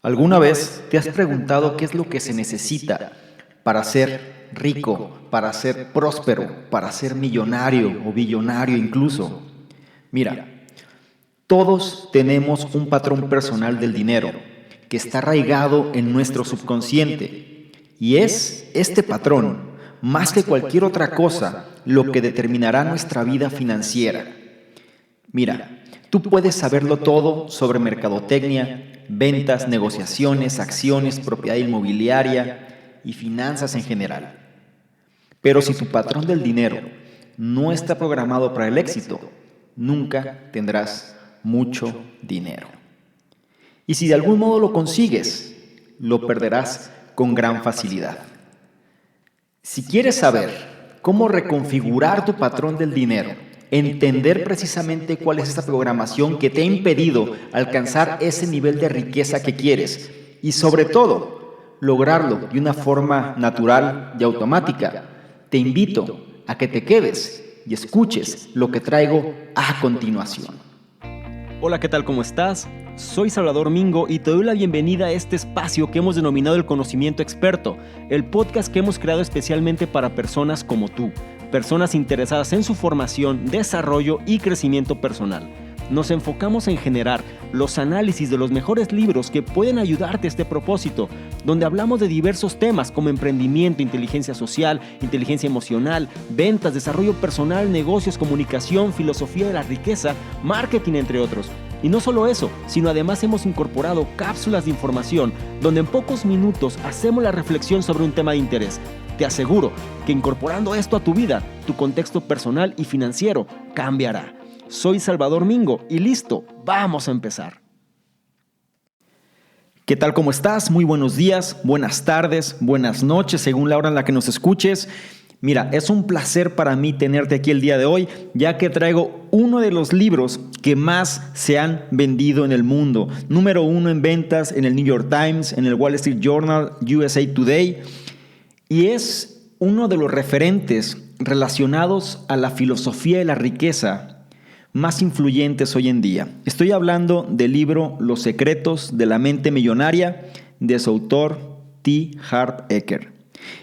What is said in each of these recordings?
¿Alguna vez te has preguntado qué es lo que se necesita para ser rico, para ser próspero, para ser millonario o billonario incluso? Mira, todos tenemos un patrón personal del dinero que está arraigado en nuestro subconsciente y es este patrón, más que cualquier otra cosa, lo que determinará nuestra vida financiera. Mira, tú puedes saberlo todo sobre mercadotecnia, ventas, negociaciones, acciones, propiedad inmobiliaria y finanzas en general. Pero si tu patrón del dinero no está programado para el éxito, nunca tendrás mucho dinero. Y si de algún modo lo consigues, lo perderás con gran facilidad. Si quieres saber cómo reconfigurar tu patrón del dinero, entender precisamente cuál es esta programación que te ha impedido alcanzar ese nivel de riqueza que quieres y sobre todo lograrlo de una forma natural y automática, te invito a que te quedes y escuches lo que traigo a continuación. Hola, ¿qué tal? ¿Cómo estás? Soy Salvador Mingo y te doy la bienvenida a este espacio que hemos denominado El Conocimiento Experto, el podcast que hemos creado especialmente para personas como tú, personas interesadas en su formación, desarrollo y crecimiento personal. Nos enfocamos en generar los análisis de los mejores libros que pueden ayudarte a este propósito, donde hablamos de diversos temas como emprendimiento, inteligencia social, inteligencia emocional, ventas, desarrollo personal, negocios, comunicación, filosofía de la riqueza, marketing, entre otros. Y no solo eso, sino además hemos incorporado cápsulas de información donde en pocos minutos hacemos la reflexión sobre un tema de interés. Te aseguro que incorporando esto a tu vida, tu contexto personal y financiero cambiará. Soy Salvador Mingo y listo, vamos a empezar. ¿Qué tal? ¿Cómo estás? Muy buenos días, buenas tardes, buenas noches, según la hora en la que nos escuches. Mira, es un placer para mí tenerte aquí el día de hoy, ya que traigo uno de los libros que más se han vendido en el mundo. Número 1 en ventas en el New York Times, en el Wall Street Journal, USA Today. Y es uno de los referentes relacionados a la filosofía de la riqueza más influyentes hoy en día. Estoy hablando del libro Los secretos de la mente millonaria de su autor T. Harv Eker.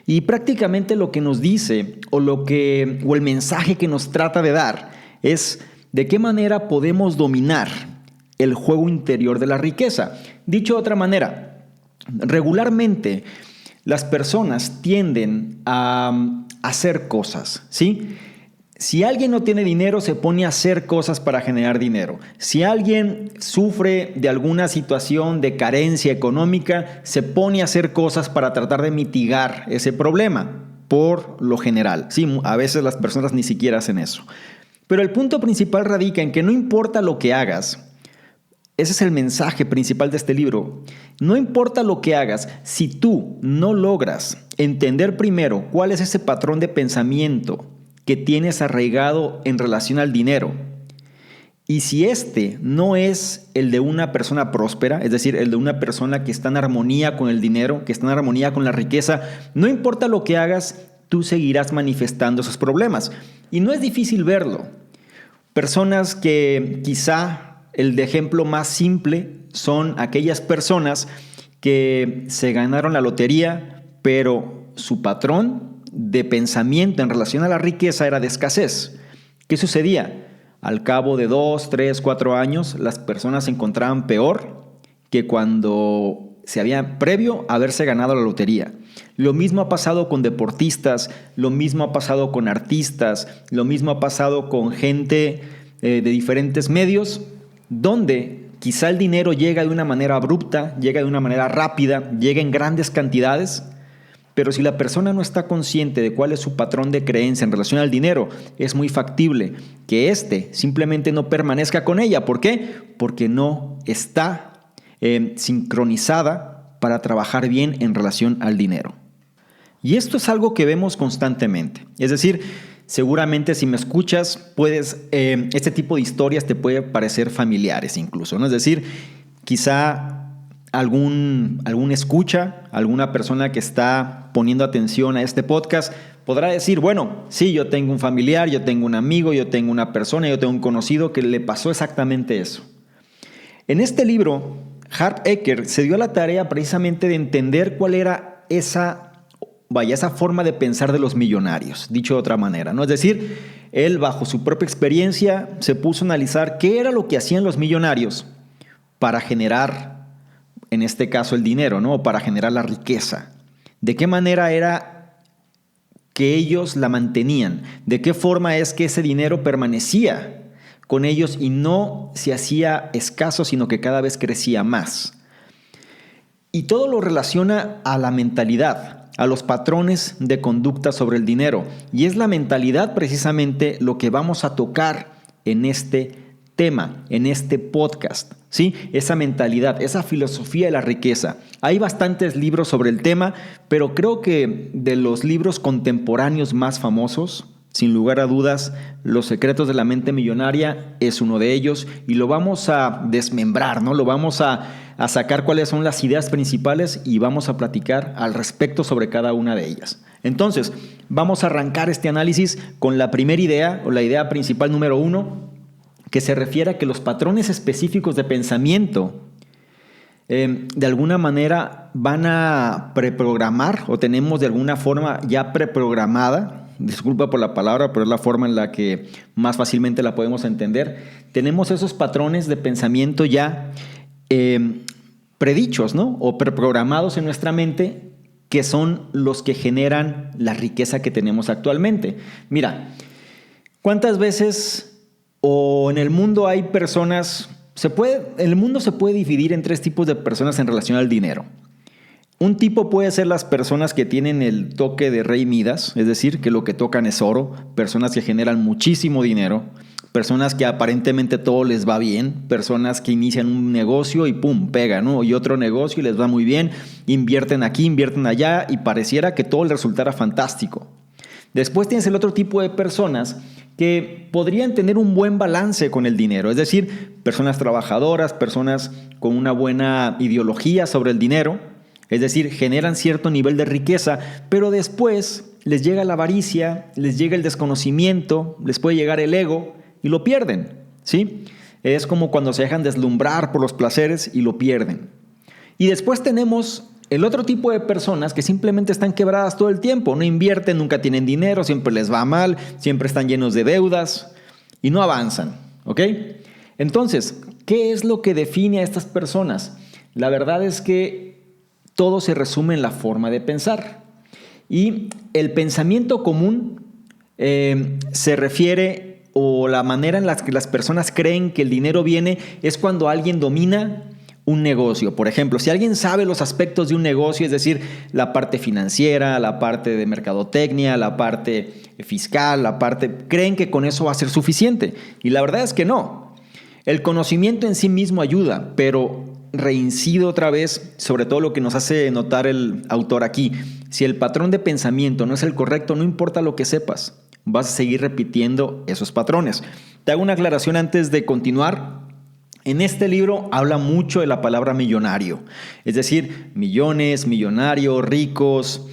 Y prácticamente lo que nos dice o el mensaje que nos trata de dar es de qué manera podemos dominar el juego interior de la riqueza. Dicho de otra manera, regularmente las personas tienden a hacer cosas, ¿sí? Si alguien no tiene dinero, se pone a hacer cosas para generar dinero. Si alguien sufre de alguna situación de carencia económica, se pone a hacer cosas para tratar de mitigar ese problema, por lo general. Sí, a veces las personas ni siquiera hacen eso. Pero el punto principal radica en que no importa lo que hagas, ese es el mensaje principal de este libro. No importa lo que hagas, si tú no logras entender primero cuál es ese patrón de pensamiento que tienes arraigado en relación al dinero, y si este no es el de una persona próspera, es decir, el de una persona que está en armonía con el dinero, que está en armonía con la riqueza, no importa lo que hagas, tú seguirás manifestando esos problemas. Y no es difícil verlo. Personas que quizá el de ejemplo más simple son aquellas personas que se ganaron la lotería, pero su patrón de pensamiento en relación a la riqueza era de escasez. ¿Qué sucedía? Al cabo de 2, 3, 4 años, las personas se encontraban peor que cuando se había previo a haberse ganado la lotería. Lo mismo ha pasado con deportistas, lo mismo ha pasado con artistas, lo mismo ha pasado con gente de diferentes medios, donde quizá el dinero llega de una manera abrupta, llega de una manera rápida, llega en grandes cantidades. Pero si la persona no está consciente de cuál es su patrón de creencia en relación al dinero, es muy factible que éste simplemente no permanezca con ella. ¿Por qué? Porque no está sincronizada para trabajar bien en relación al dinero. Y esto es algo que vemos constantemente. Es decir, seguramente si me escuchas, este tipo de historias te puede parecer familiares incluso, ¿no? Es decir, quizá algún escucha, alguna persona que está poniendo atención a este podcast podrá decir, bueno, sí, yo tengo un familiar, yo tengo un amigo, yo tengo una persona, yo tengo un conocido que le pasó exactamente eso. En este libro, Harv Eker se dio a la tarea precisamente de entender cuál era esa forma de pensar de los millonarios, dicho de otra manera, ¿no? Es decir, él bajo su propia experiencia se puso a analizar qué era lo que hacían los millonarios para generar, en este caso, el dinero, ¿no? O para generar la riqueza. ¿De qué manera era que ellos la mantenían? ¿De qué forma es que ese dinero permanecía con ellos y no se hacía escaso, sino que cada vez crecía más? Y todo lo relaciona a la mentalidad, a los patrones de conducta sobre el dinero. Y es la mentalidad precisamente lo que vamos a tocar en este tema, en este podcast, ¿sí? Esa mentalidad, esa filosofía de la riqueza. Hay bastantes libros sobre el tema, pero creo que de los libros contemporáneos más famosos, sin lugar a dudas, Los secretos de la mente millonaria es uno de ellos y lo vamos a desmembrar, ¿no? Lo vamos a sacar cuáles son las ideas principales y vamos a platicar al respecto sobre cada una de ellas. Entonces, vamos a arrancar este análisis con la primera idea o la idea principal número 1, que se refiere a que los patrones específicos de pensamiento de alguna manera van a preprogramar o tenemos de alguna forma ya preprogramada. Disculpa por la palabra, pero es la forma en la que más fácilmente la podemos entender. Tenemos esos patrones de pensamiento ya predichos, ¿no? O preprogramados en nuestra mente, que son los que generan la riqueza que tenemos actualmente. Mira, ¿cuántas veces o en el mundo hay personas? El mundo se puede dividir en 3 tipos de personas en relación al dinero. Un tipo puede ser las personas que tienen el toque de Rey Midas, es decir, que lo que tocan es oro, personas que generan muchísimo dinero, personas que aparentemente todo les va bien, personas que inician un negocio y pum, pega, ¿no? Y otro negocio y les va muy bien, invierten aquí, invierten allá y pareciera que todo les resultara fantástico. Después tienes el otro tipo de personas que podrían tener un buen balance con el dinero, es decir, personas trabajadoras, personas con una buena ideología sobre el dinero. Es decir, generan cierto nivel de riqueza, pero después les llega la avaricia, les llega el desconocimiento, les puede llegar el ego y lo pierden, ¿sí? Es como cuando se dejan deslumbrar por los placeres y lo pierden. Y después tenemos el otro tipo de personas que simplemente están quebradas todo el tiempo, no invierten, nunca tienen dinero, siempre les va mal, siempre están llenos de deudas y no avanzan, ¿ok? Entonces, ¿qué es lo que define a estas personas? La verdad es que todo se resume en la forma de pensar. Y el pensamiento común se refiere, o la manera en la que las personas creen que el dinero viene, es cuando alguien domina un negocio. Por ejemplo, si alguien sabe los aspectos de un negocio, es decir, la parte financiera, la parte de mercadotecnia, la parte fiscal, creen que con eso va a ser suficiente. Y la verdad es que no. El conocimiento en sí mismo ayuda, pero reincido otra vez sobre todo lo que nos hace notar el autor aquí. Si el patrón de pensamiento no es el correcto, no importa lo que sepas, vas a seguir repitiendo esos patrones. Te hago una aclaración antes de continuar. En este libro habla mucho de la palabra millonario, es decir, millones, millonario, ricos.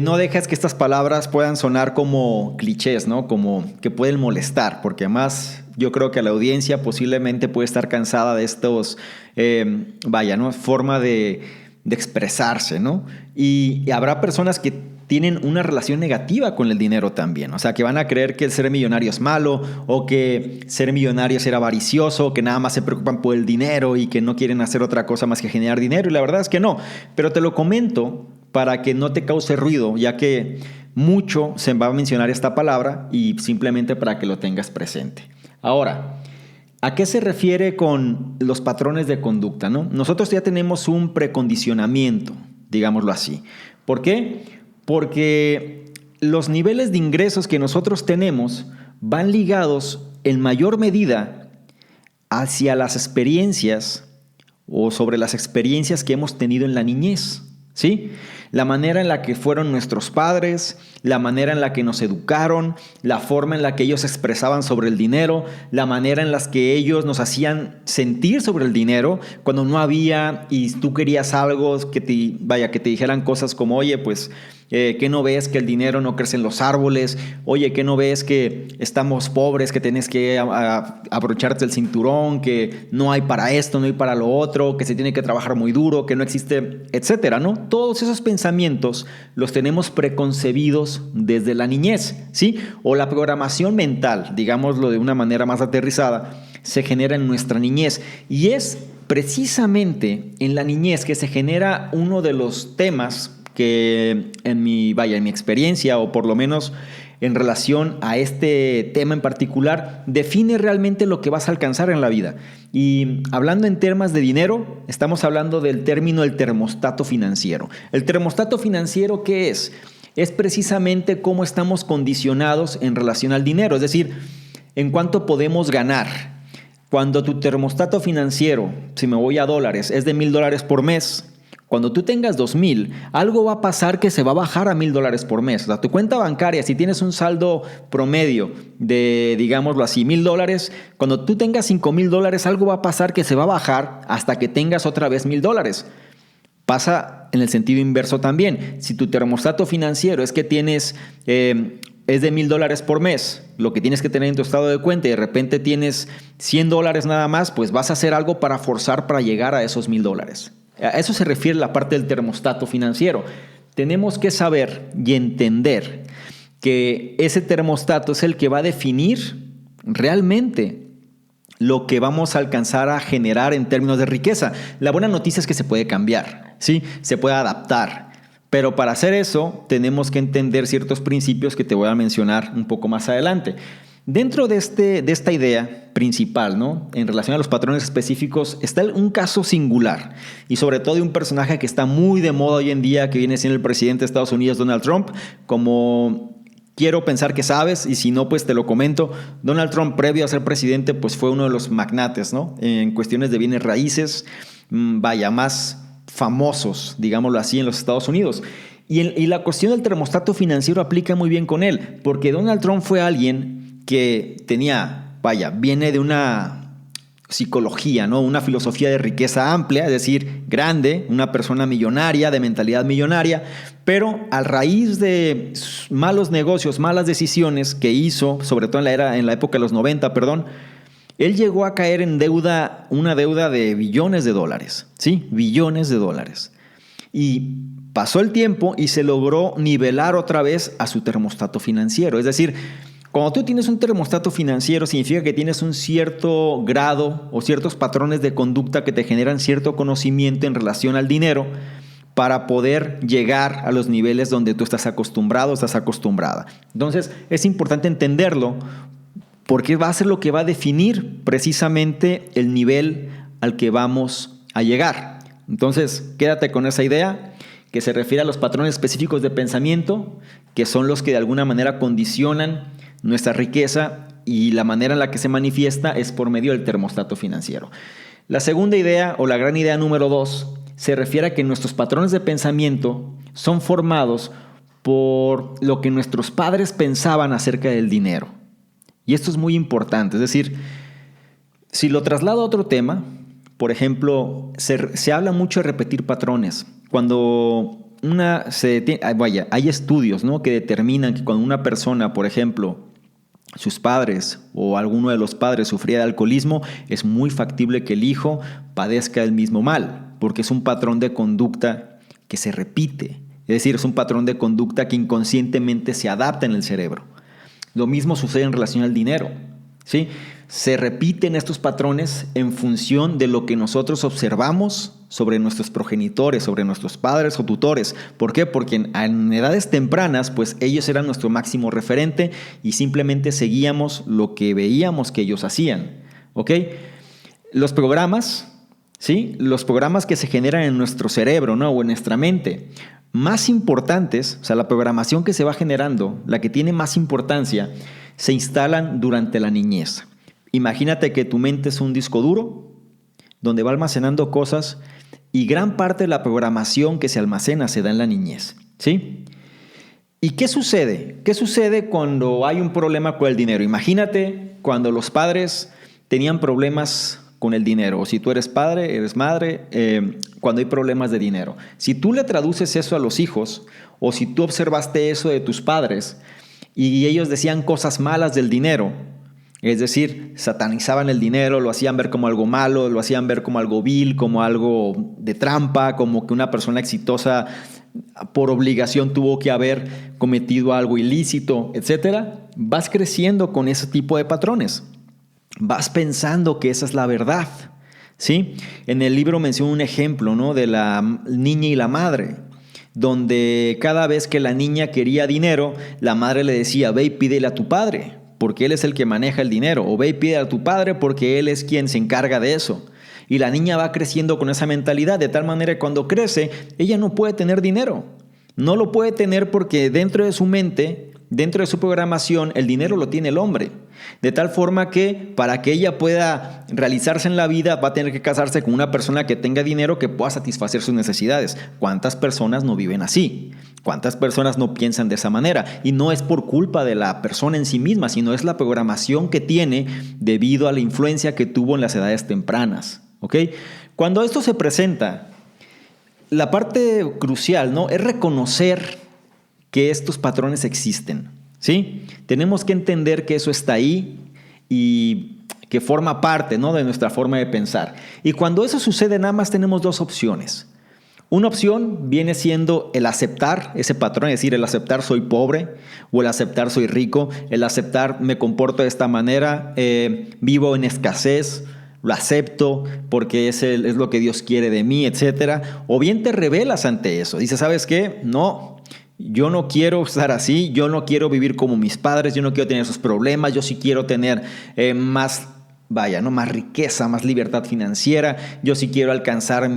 No dejes que estas palabras puedan sonar como clichés, ¿no? Como que pueden molestar, porque además yo creo que a la audiencia posiblemente puede estar cansada de estos, ¿no? Forma de expresarse, ¿no? Y habrá personas que tienen una relación negativa con el dinero también, o sea, que van a creer que el ser millonario es malo, o que ser millonario es ser avaricioso, que nada más se preocupan por el dinero y que no quieren hacer otra cosa más que generar dinero, y la verdad es que no, pero te lo comento para que no te cause ruido, ya que mucho se va a mencionar esta palabra y simplemente para que lo tengas presente. Ahora, ¿a qué se refiere con los patrones de conducta, no? Nosotros ya tenemos un precondicionamiento, digámoslo así. ¿Por qué? Porque los niveles de ingresos que nosotros tenemos van ligados en mayor medida hacia las experiencias o sobre las experiencias que hemos tenido en la niñez, ¿sí? La manera en la que fueron nuestros padres, la manera en la que nos educaron, la forma en la que ellos expresaban sobre el dinero, la manera en la que ellos nos hacían sentir sobre el dinero cuando no había y tú querías algo que te dijeran cosas como, oye, pues, ¿qué no ves que el dinero no crece en los árboles? Oye, ¿qué no ves que estamos pobres, que tienes que abrocharte el cinturón, que no hay para esto, no hay para lo otro, que se tiene que trabajar muy duro, que no existe, etcétera, ¿no? Todos esos pensamientos los tenemos preconcebidos desde la niñez, ¿sí? O la programación mental, digámoslo de una manera más aterrizada, se genera en nuestra niñez. Y es precisamente en la niñez que se genera uno de los temas que en mi experiencia, o por lo menos en relación a este tema en particular, define realmente lo que vas a alcanzar en la vida. Y hablando en temas de dinero, estamos hablando del término el termostato financiero. ¿El termostato financiero qué es? Es precisamente cómo estamos condicionados en relación al dinero, es decir, en cuánto podemos ganar. Cuando tu termostato financiero, si me voy a dólares, es de $1,000 por mes, cuando tú tengas 2,000, algo va a pasar que se va a bajar a $1,000 por mes. O sea, tu cuenta bancaria, si tienes un saldo promedio de, digámoslo así, $1,000, cuando tú tengas $5,000, algo va a pasar que se va a bajar hasta que tengas otra vez $1,000. Pasa en el sentido inverso también. Si tu termostato financiero es que tienes, es de $1,000 por mes, lo que tienes que tener en tu estado de cuenta, y de repente tienes $100 nada más, pues vas a hacer algo para forzar para llegar a esos $1,000. A eso se refiere la parte del termostato financiero. Tenemos que saber y entender que ese termostato es el que va a definir realmente lo que vamos a alcanzar a generar en términos de riqueza. La buena noticia es que se puede cambiar, ¿sí? Se puede adaptar. Pero para hacer eso tenemos que entender ciertos principios que te voy a mencionar un poco más adelante. Dentro de esta idea principal, ¿no?, en relación a los patrones específicos, está un caso singular y sobre todo de un personaje que está muy de moda hoy en día, que viene siendo el presidente de Estados Unidos, Donald Trump. Como quiero pensar que sabes, y si no, pues te lo comento, Donald Trump, previo a ser presidente, pues fue uno de los magnates, ¿no?, en cuestiones de bienes raíces, más famosos, digámoslo así, en los Estados Unidos. Y la cuestión del termostato financiero aplica muy bien con él, porque Donald Trump fue alguien que viene de una psicología, ¿no?, una filosofía de riqueza amplia, es decir, grande, una persona millonaria, de mentalidad millonaria, pero a raíz de malos negocios, malas decisiones que hizo, sobre todo en la época de los 90, él llegó a caer en una deuda de billones de dólares, ¿sí? Billones de dólares. Y pasó el tiempo y se logró nivelar otra vez a su termostato financiero, es decir, cuando tú tienes un termostato financiero, significa que tienes un cierto grado o ciertos patrones de conducta que te generan cierto conocimiento en relación al dinero para poder llegar a los niveles donde tú estás acostumbrado, estás acostumbrada. Entonces, es importante entenderlo porque va a ser lo que va a definir precisamente el nivel al que vamos a llegar. Entonces, quédate con esa idea que se refiere a los patrones específicos de pensamiento, que son los que de alguna manera condicionan nuestra riqueza, y la manera en la que se manifiesta es por medio del termostato financiero. La segunda idea, o la gran idea número 2, se refiere a que nuestros patrones de pensamiento son formados por lo que nuestros padres pensaban acerca del dinero. Y esto es muy importante, es decir, si lo traslado a otro tema, por ejemplo, se habla mucho de repetir patrones. Cuando hay estudios, ¿no?, que determinan que cuando una persona, por ejemplo, sus padres o alguno de los padres sufría de alcoholismo, es muy factible que el hijo padezca el mismo mal, porque es un patrón de conducta que se repite. Es decir, es un patrón de conducta que inconscientemente se adapta en el cerebro. Lo mismo sucede en relación al dinero, ¿sí? Se repiten estos patrones en función de lo que nosotros observamos sobre nuestros progenitores, sobre nuestros padres o tutores. ¿Por qué? Porque en edades tempranas, pues ellos eran nuestro máximo referente y simplemente seguíamos lo que veíamos que ellos hacían, ¿ok? Los programas, ¿sí?, los programas que se generan en nuestro cerebro, ¿no?, o en nuestra mente, más importantes, o sea, la programación que se va generando, la que tiene más importancia, se instalan durante la niñez. Imagínate que tu mente es un disco duro donde va almacenando cosas y gran parte de la programación que se almacena se da en la niñez, ¿sí? ¿Y qué sucede? ¿Qué sucede cuando hay un problema con el dinero? Imagínate cuando los padres tenían problemas con el dinero, o si tú eres padre, eres madre, cuando hay problemas de dinero. Si tú le traduces eso a los hijos, o si tú observaste eso de tus padres, y ellos decían cosas malas del dinero, es decir, satanizaban el dinero, lo hacían ver como algo malo, lo hacían ver como algo vil, como algo de trampa, como que una persona exitosa por obligación tuvo que haber cometido algo ilícito, etcétera. Vas creciendo con ese tipo de patrones. Vas pensando que esa es la verdad, ¿sí? En el libro menciono un ejemplo, ¿no?, de la niña y la madre, donde cada vez que la niña quería dinero, la madre le decía, ve y pídele a tu padre, porque él es el que maneja el dinero, o ve y pídele a tu padre porque él es quien se encarga de eso. Y la niña va creciendo con esa mentalidad, de tal manera que cuando crece, ella no puede tener dinero. No lo puede tener porque dentro de su mente, dentro de su programación, el dinero lo tiene el hombre. De tal forma que para que ella pueda realizarse en la vida, va a tener que casarse con una persona que tenga dinero que pueda satisfacer sus necesidades. ¿Cuántas personas no viven así? ¿Cuántas personas no piensan de esa manera? Y no es por culpa de la persona en sí misma, sino es la programación que tiene debido a la influencia que tuvo en las edades tempranas. ¿Ok? Cuando esto se presenta, la parte crucial, ¿no?, es reconocer que estos patrones existen, ¿sí? Tenemos que entender que eso está ahí y que forma parte, ¿no?, de nuestra forma de pensar. Y cuando eso sucede, nada más tenemos dos opciones. Una opción viene siendo el aceptar ese patrón, es decir, el aceptar soy pobre, o el aceptar soy rico, el aceptar me comporto de esta manera, vivo en escasez, lo acepto porque es lo que Dios quiere de mí, etcétera. O bien te rebelas ante eso. Dices, ¿sabes qué? No, yo no quiero estar así, yo no quiero vivir como mis padres, yo no quiero tener esos problemas, yo sí quiero tener más riqueza, más libertad financiera, yo sí quiero alcanzar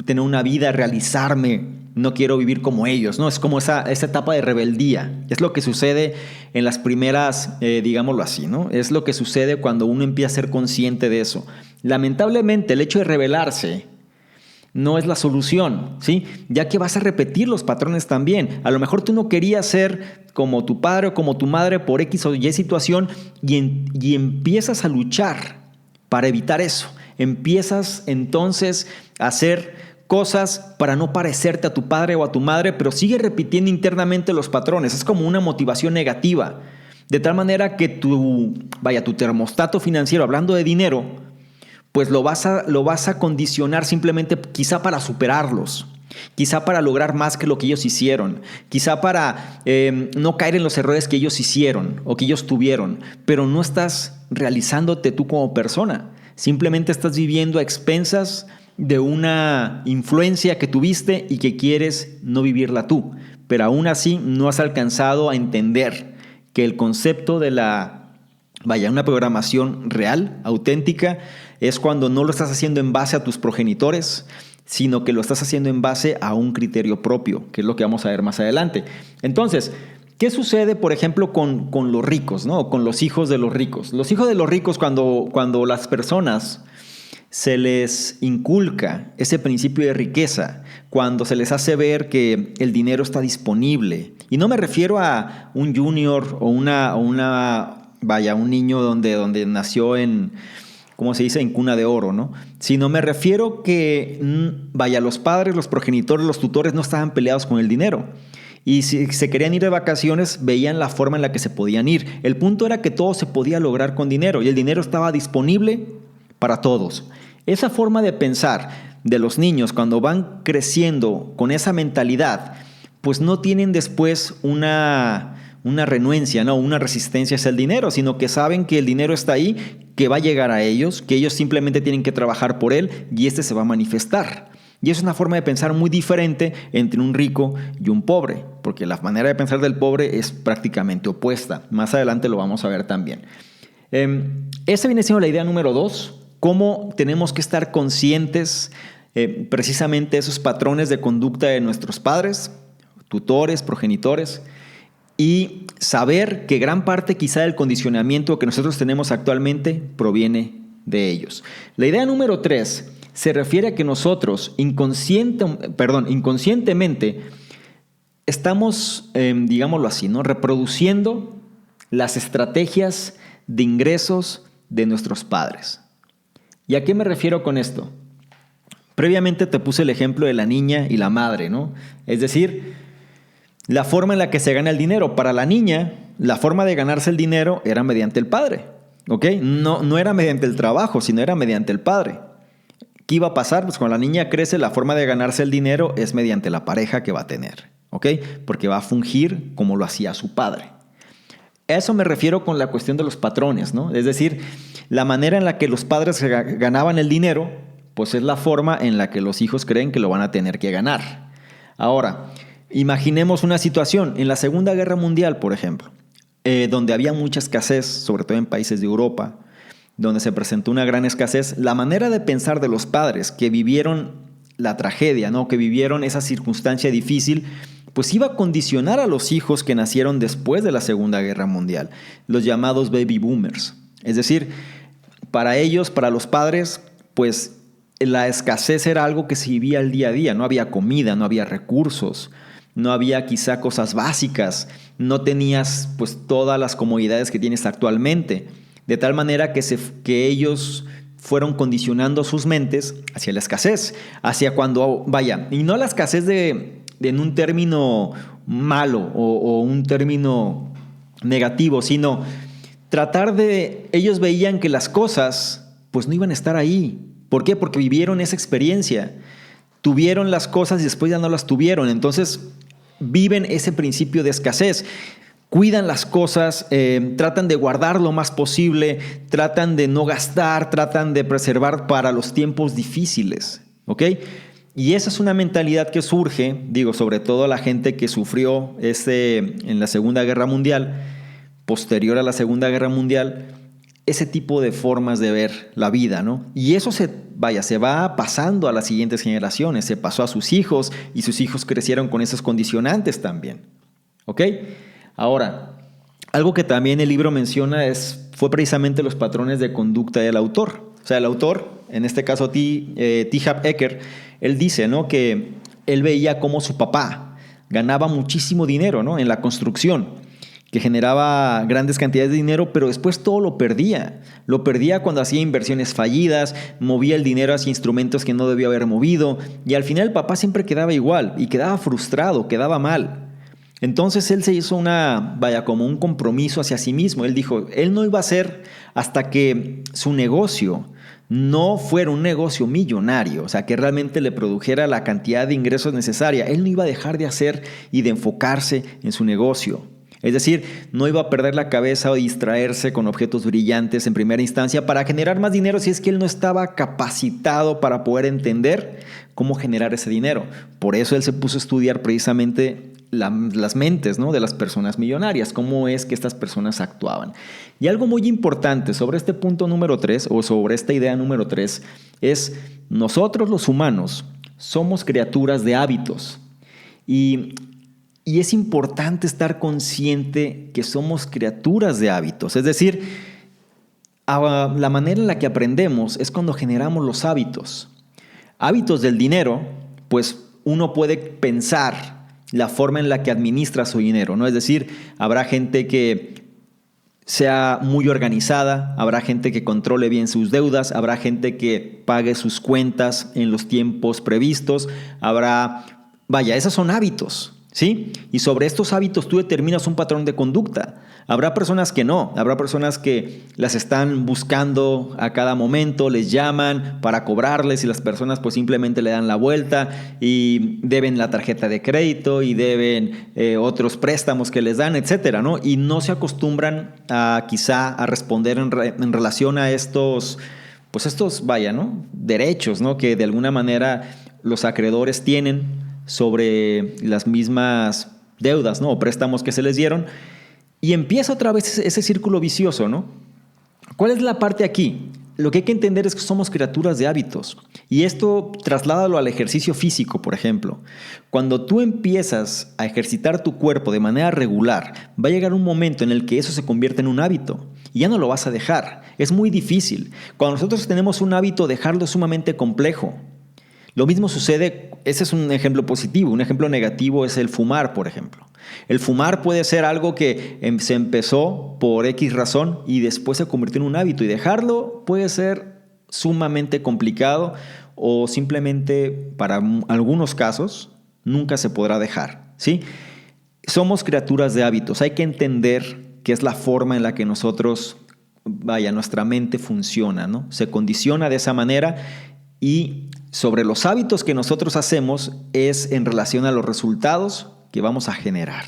tener una vida, realizarme. No quiero vivir como ellos, ¿no? Es como esa etapa de rebeldía. Es lo que sucede en las primeras, digámoslo así, ¿no? Es lo que sucede cuando uno empieza a ser consciente de eso. Lamentablemente, el hecho de rebelarse no es la solución, ¿sí? Ya que vas a repetir los patrones también. A lo mejor tú no querías ser como tu padre o como tu madre por X o Y situación y empiezas a luchar para evitar eso. Empiezas entonces a hacer cosas para no parecerte a tu padre o a tu madre, pero sigue repitiendo internamente los patrones. Es como una motivación negativa. De tal manera que tu termostato financiero, hablando de dinero, pues lo vas a condicionar simplemente quizá para superarlos, quizá para lograr más que lo que ellos hicieron, quizá para no caer en los errores que ellos hicieron o que ellos tuvieron, pero no estás realizándote tú como persona. Simplemente estás viviendo a expensas de una influencia que tuviste y que quieres no vivirla tú, pero aún así no has alcanzado a entender que el concepto de una programación real, auténtica, es cuando no lo estás haciendo en base a tus progenitores, sino que lo estás haciendo en base a un criterio propio, que es lo que vamos a ver más adelante. Entonces, ¿qué sucede, por ejemplo, con los ricos, ¿no? Con los hijos de los ricos? Los hijos de los ricos, cuando las personas se les inculca ese principio de riqueza, cuando se les hace ver que el dinero está disponible, y no me refiero a un junior o un niño donde nació en, ¿cómo se dice?, en cuna de oro, ¿no? Sino me refiero que, los padres, los progenitores, los tutores no estaban peleados con el dinero. Y si se querían ir de vacaciones, veían la forma en la que se podían ir. El punto era que todo se podía lograr con dinero y el dinero estaba disponible para todos. Esa forma de pensar de los niños cuando van creciendo con esa mentalidad, pues no tienen después una renuencia, ¿no?, una resistencia hacia el dinero, sino que saben que el dinero está ahí, que va a llegar a ellos, que ellos simplemente tienen que trabajar por él y se va a manifestar. Y es una forma de pensar muy diferente entre un rico y un pobre, porque la manera de pensar del pobre es prácticamente opuesta. Más adelante lo vamos a ver también. Esa viene siendo la idea número 2, cómo tenemos que estar conscientes precisamente de esos patrones de conducta de nuestros padres, tutores, progenitores, y saber que gran parte quizá del condicionamiento que nosotros tenemos actualmente proviene de ellos. La idea número 3 se refiere a que nosotros inconscientemente estamos, digámoslo así, ¿no? Reproduciendo las estrategias de ingresos de nuestros padres. ¿Y a qué me refiero con esto? Previamente te puse el ejemplo de la niña y la madre, ¿no? Es decir, la forma en la que se gana el dinero. Para la niña, la forma de ganarse el dinero era mediante el padre, ¿ok? No era mediante el trabajo, sino era mediante el padre. ¿Qué iba a pasar? Pues cuando la niña crece, la forma de ganarse el dinero es mediante la pareja que va a tener, ¿ok? Porque va a fungir como lo hacía su padre. A eso me refiero con la cuestión de los patrones, ¿no? Es decir, la manera en la que los padres ganaban el dinero, pues es la forma en la que los hijos creen que lo van a tener que ganar. Ahora, imaginemos una situación en la Segunda Guerra Mundial, por ejemplo, donde había mucha escasez, sobre todo en países de Europa, donde se presentó una gran escasez. La manera de pensar de los padres que vivieron la tragedia, ¿no? Que vivieron esa circunstancia difícil, pues iba a condicionar a los hijos que nacieron después de la Segunda Guerra Mundial, los llamados baby boomers. Es decir, para ellos, para los padres, pues la escasez era algo que se vivía al día a día. No había comida, no había recursos, no había quizá cosas básicas, no tenías pues todas las comodidades que tienes actualmente. De tal manera que ellos fueron condicionando sus mentes hacia la escasez, hacia cuando, y no la escasez en un término malo o un término negativo, sino ellos veían que las cosas pues no iban a estar ahí. ¿Por qué? Porque vivieron esa experiencia, tuvieron las cosas y después ya no las tuvieron, entonces viven ese principio de escasez. Cuidan las cosas, tratan de guardar lo más posible, tratan de no gastar, tratan de preservar para los tiempos difíciles, ¿ok? Y esa es una mentalidad que surge, sobre todo la gente que sufrió en la Segunda Guerra Mundial, posterior a la Segunda Guerra Mundial, ese tipo de formas de ver la vida, ¿no? Y eso se va pasando a las siguientes generaciones, se pasó a sus hijos y sus hijos crecieron con esos condicionantes también, ¿ok? Ahora, algo que también el libro menciona fue precisamente los patrones de conducta del autor. O sea, el autor, en este caso T. Harv Eker, él dice, ¿no?, que él veía cómo su papá ganaba muchísimo dinero, ¿no?, en la construcción, que generaba grandes cantidades de dinero, pero después todo lo perdía. Lo perdía cuando hacía inversiones fallidas, movía el dinero hacia instrumentos que no debía haber movido, y al final el papá siempre quedaba igual, y quedaba frustrado, quedaba mal. Entonces él se hizo como un compromiso hacia sí mismo. Él dijo, él no iba a hacer hasta que su negocio no fuera un negocio millonario, o sea, que realmente le produjera la cantidad de ingresos necesaria. Él no iba a dejar de hacer y de enfocarse en su negocio. Es decir, no iba a perder la cabeza o distraerse con objetos brillantes en primera instancia para generar más dinero si es que él no estaba capacitado para poder entender cómo generar ese dinero. Por eso él se puso a estudiar precisamente las mentes, ¿no?, de las personas millonarias, cómo es que estas personas actuaban. Y algo muy importante sobre este punto número 3 o sobre esta idea número 3 es nosotros los humanos somos criaturas de hábitos y es importante estar consciente que somos criaturas de hábitos. Es decir, la manera en la que aprendemos es cuando generamos los hábitos. Hábitos del dinero, pues uno puede pensar la forma en la que administra su dinero, ¿no? Es decir, habrá gente que sea muy organizada, habrá gente que controle bien sus deudas, habrá gente que pague sus cuentas en los tiempos previstos, esos son hábitos, ¿sí? Y sobre estos hábitos tú determinas un patrón de conducta. Habrá personas que no, habrá personas que las están buscando a cada momento, les llaman para cobrarles y las personas pues simplemente le dan la vuelta y deben la tarjeta de crédito y deben otros préstamos que les dan, etcétera, ¿no? Y no se acostumbran quizá a responder en relación a estos derechos, ¿no?, que de alguna manera los acreedores tienen sobre las mismas deudas, ¿no?, o préstamos que se les dieron. Y empieza otra vez ese círculo vicioso, ¿no? ¿Cuál es la parte aquí? Lo que hay que entender es que somos criaturas de hábitos. Y esto trasládalo al ejercicio físico, por ejemplo. Cuando tú empiezas a ejercitar tu cuerpo de manera regular, va a llegar un momento en el que eso se convierte en un hábito. y ya no lo vas a dejar. Es muy difícil. Cuando nosotros tenemos un hábito, dejarlo es sumamente complejo. Lo mismo sucede, ese es un ejemplo positivo. Un ejemplo negativo es el fumar, por ejemplo. El fumar puede ser algo que se empezó por X razón y después se convirtió en un hábito. Y dejarlo puede ser sumamente complicado o simplemente, para algunos casos, nunca se podrá dejar, ¿sí? Somos criaturas de hábitos. Hay que entender que es la forma en la que nuestra mente funciona, ¿no? Se condiciona de esa manera y sobre los hábitos que nosotros hacemos es en relación a los resultados que vamos a generar.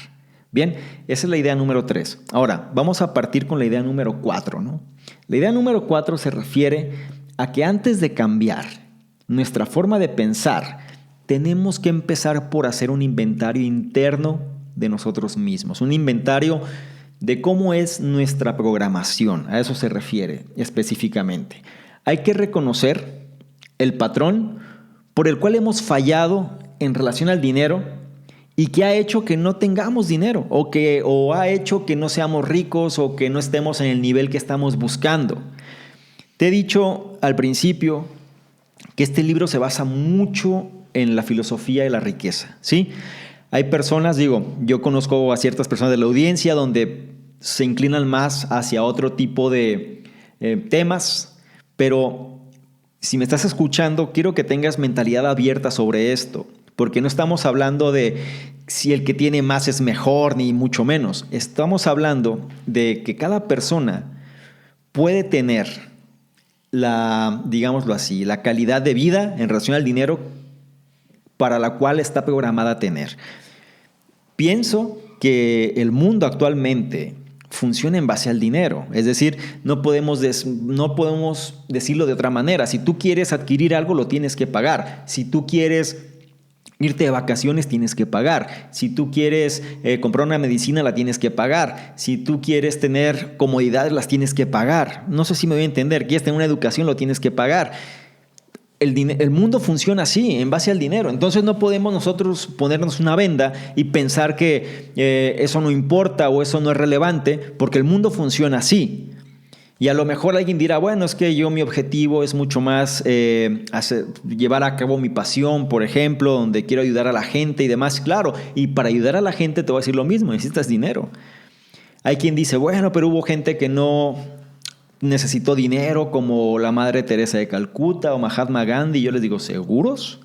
Bien, esa es la idea número 3. Ahora, vamos a partir con la idea número 4, ¿no? La idea número 4 se refiere a que antes de cambiar nuestra forma de pensar, tenemos que empezar por hacer un inventario interno de nosotros mismos, un inventario de cómo es nuestra programación. A eso se refiere específicamente. Hay que reconocer el patrón por el cual hemos fallado en relación al dinero y que ha hecho que no tengamos dinero o ha hecho que no seamos ricos o que no estemos en el nivel que estamos buscando. Te he dicho al principio que este libro se basa mucho en la filosofía de la riqueza, ¿sí? Hay personas, yo conozco a ciertas personas de la audiencia donde se inclinan más hacia otro tipo de temas, pero si me estás escuchando, quiero que tengas mentalidad abierta sobre esto, porque no estamos hablando de si el que tiene más es mejor, ni mucho menos. Estamos hablando de que cada persona puede tener digámoslo así, la calidad de vida en relación al dinero para la cual está programada a tener. Pienso que el mundo actualmente funciona en base al dinero. Es decir, no podemos decirlo de otra manera. Si tú quieres adquirir algo, lo tienes que pagar. Si tú quieres irte de vacaciones, tienes que pagar. Si tú quieres comprar una medicina, la tienes que pagar. Si tú quieres tener comodidades, las tienes que pagar. No sé si me voy a entender. Quieres tener una educación, lo tienes que pagar. El mundo funciona así, en base al dinero. Entonces no podemos nosotros ponernos una venda y pensar que eso no importa o eso no es relevante, porque el mundo funciona así. Y a lo mejor alguien dirá, bueno, es que mi objetivo es mucho más llevar a cabo mi pasión, por ejemplo, donde quiero ayudar a la gente y demás. Claro, y para ayudar a la gente te voy a decir lo mismo, necesitas dinero. Hay quien dice, bueno, pero hubo gente que no necesitó dinero, como la Madre Teresa de Calcuta o Mahatma Gandhi. Yo les digo, ¿seguros?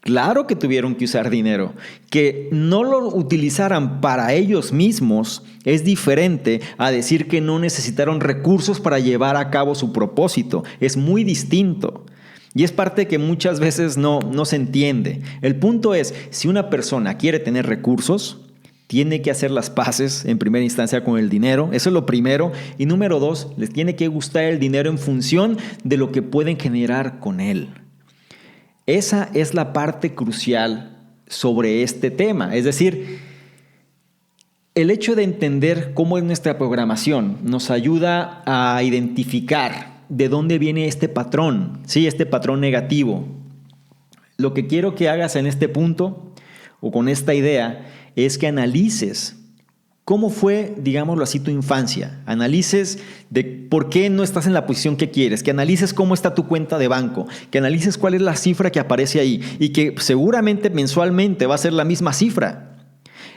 Claro que tuvieron que usar dinero. Que no lo utilizaran para ellos mismos es diferente a decir que no necesitaron recursos para llevar a cabo su propósito. Es muy distinto. Y es parte que muchas veces no se entiende. El punto es, si una persona quiere tener recursos, tiene que hacer las paces en primera instancia con el dinero. Eso es lo primero. Y número 2, les tiene que gustar el dinero en función de lo que pueden generar con él. Esa es la parte crucial sobre este tema. Es decir, el hecho de entender cómo es nuestra programación nos ayuda a identificar de dónde viene este patrón, ¿sí? Este patrón negativo. Lo que quiero que hagas en este punto o con esta idea es que analices cómo fue, digámoslo así, tu infancia. Analices de por qué no estás en la posición que quieres, que analices cómo está tu cuenta de banco, que analices cuál es la cifra que aparece ahí y que seguramente mensualmente va a ser la misma cifra.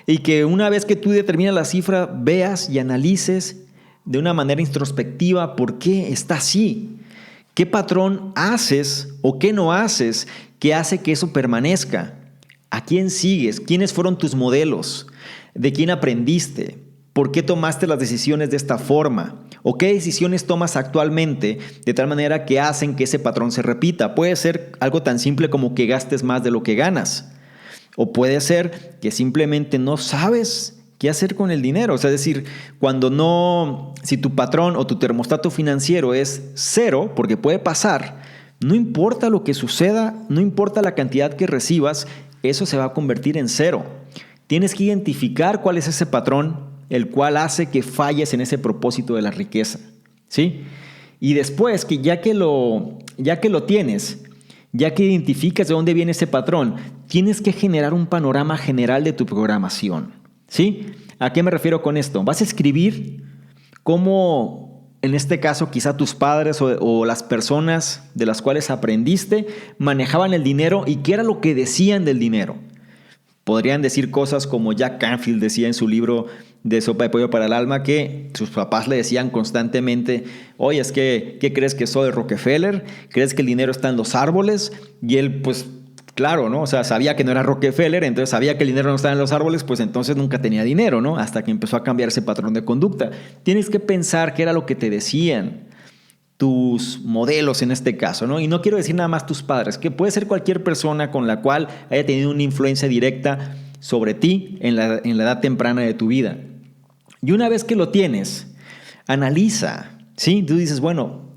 Y que una vez que tú determinas la cifra, veas y analices de una manera introspectiva por qué está así. ¿Qué patrón haces o qué no haces que hace que eso permanezca? ¿A quién sigues? ¿Quiénes fueron tus modelos? ¿De quién aprendiste? ¿Por qué tomaste las decisiones de esta forma? ¿O qué decisiones tomas actualmente de tal manera que hacen que ese patrón se repita? Puede ser algo tan simple como que gastes más de lo que ganas. O puede ser que simplemente no sabes qué hacer con el dinero. O sea, es decir, si tu patrón o tu termostato financiero es 0, porque puede pasar, no importa lo que suceda, no importa la cantidad que recibas, eso se va a convertir en 0. Tienes que identificar cuál es ese patrón, el cual hace que falles en ese propósito de la riqueza, ¿sí? Y después, que ya que lo tienes, ya que identificas de dónde viene ese patrón, tienes que generar un panorama general de tu programación, ¿sí? ¿A qué me refiero con esto? Vas a escribir cómo en este caso quizá tus padres o las personas de las cuales aprendiste manejaban el dinero y qué era lo que decían del dinero. Podrían decir cosas como Jack Canfield decía en su libro de Sopa de Pollo para el Alma, que sus papás le decían constantemente: oye, es que, ¿qué crees que soy Rockefeller? ¿Crees que el dinero está en los árboles? Y él, pues, claro, ¿no? O sea, sabía que no era Rockefeller, entonces sabía que el dinero no estaba en los árboles, pues entonces nunca tenía dinero, ¿no? Hasta que empezó a cambiar ese patrón de conducta. Tienes que pensar qué era lo que te decían tus modelos en este caso, ¿no? Y no quiero decir nada más tus padres, que puede ser cualquier persona con la cual haya tenido una influencia directa sobre ti en la edad temprana de tu vida. Y una vez que lo tienes, analiza, ¿sí? Tú dices, bueno,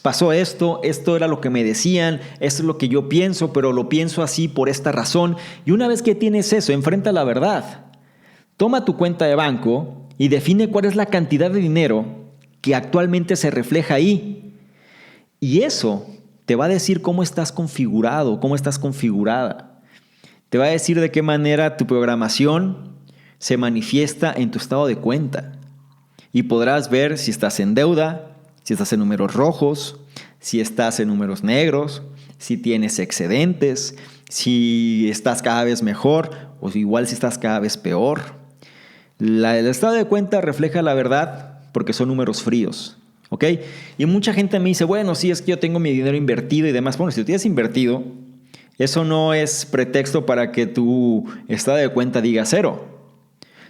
pasó esto era lo que me decían, esto es lo que yo pienso, pero lo pienso así por esta razón. Y una vez que tienes eso, enfrenta la verdad. Toma tu cuenta de banco y define cuál es la cantidad de dinero que actualmente se refleja ahí. Y eso te va a decir cómo estás configurado, cómo estás configurada. Te va a decir de qué manera tu programación se manifiesta en tu estado de cuenta. Y podrás ver si estás en deuda, si estás en números rojos, si estás en números negros, si tienes excedentes, si estás cada vez mejor o igual si estás cada vez peor. El estado de cuenta refleja la verdad porque son números fríos, ¿ok? Y mucha gente me dice, bueno, sí, es que yo tengo mi dinero invertido y demás. Bueno, si lo tienes invertido, eso no es pretexto para que tu estado de cuenta diga cero.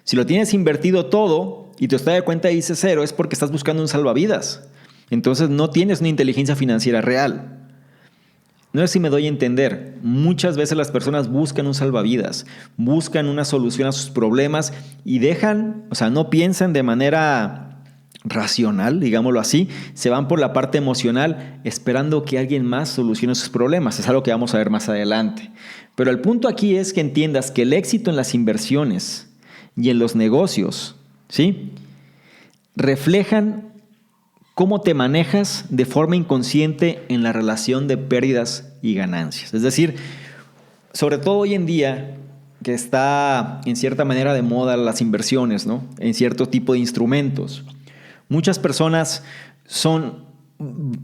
Si lo tienes invertido todo y tu estado de cuenta dice cero, es porque estás buscando un salvavidas. Entonces no tienes una inteligencia financiera real. No sé si me doy a entender. Muchas veces las personas buscan un salvavidas, buscan una solución a sus problemas y no piensan de manera racional, digámoslo así, se van por la parte emocional esperando que alguien más solucione sus problemas. Es algo que vamos a ver más adelante. Pero el punto aquí es que entiendas que el éxito en las inversiones y en los negocios, ¿sí?, reflejan cómo te manejas de forma inconsciente en la relación de pérdidas y ganancias. Es decir, sobre todo hoy en día, que está en cierta manera de moda las inversiones, ¿no?, en cierto tipo de instrumentos. Muchas personas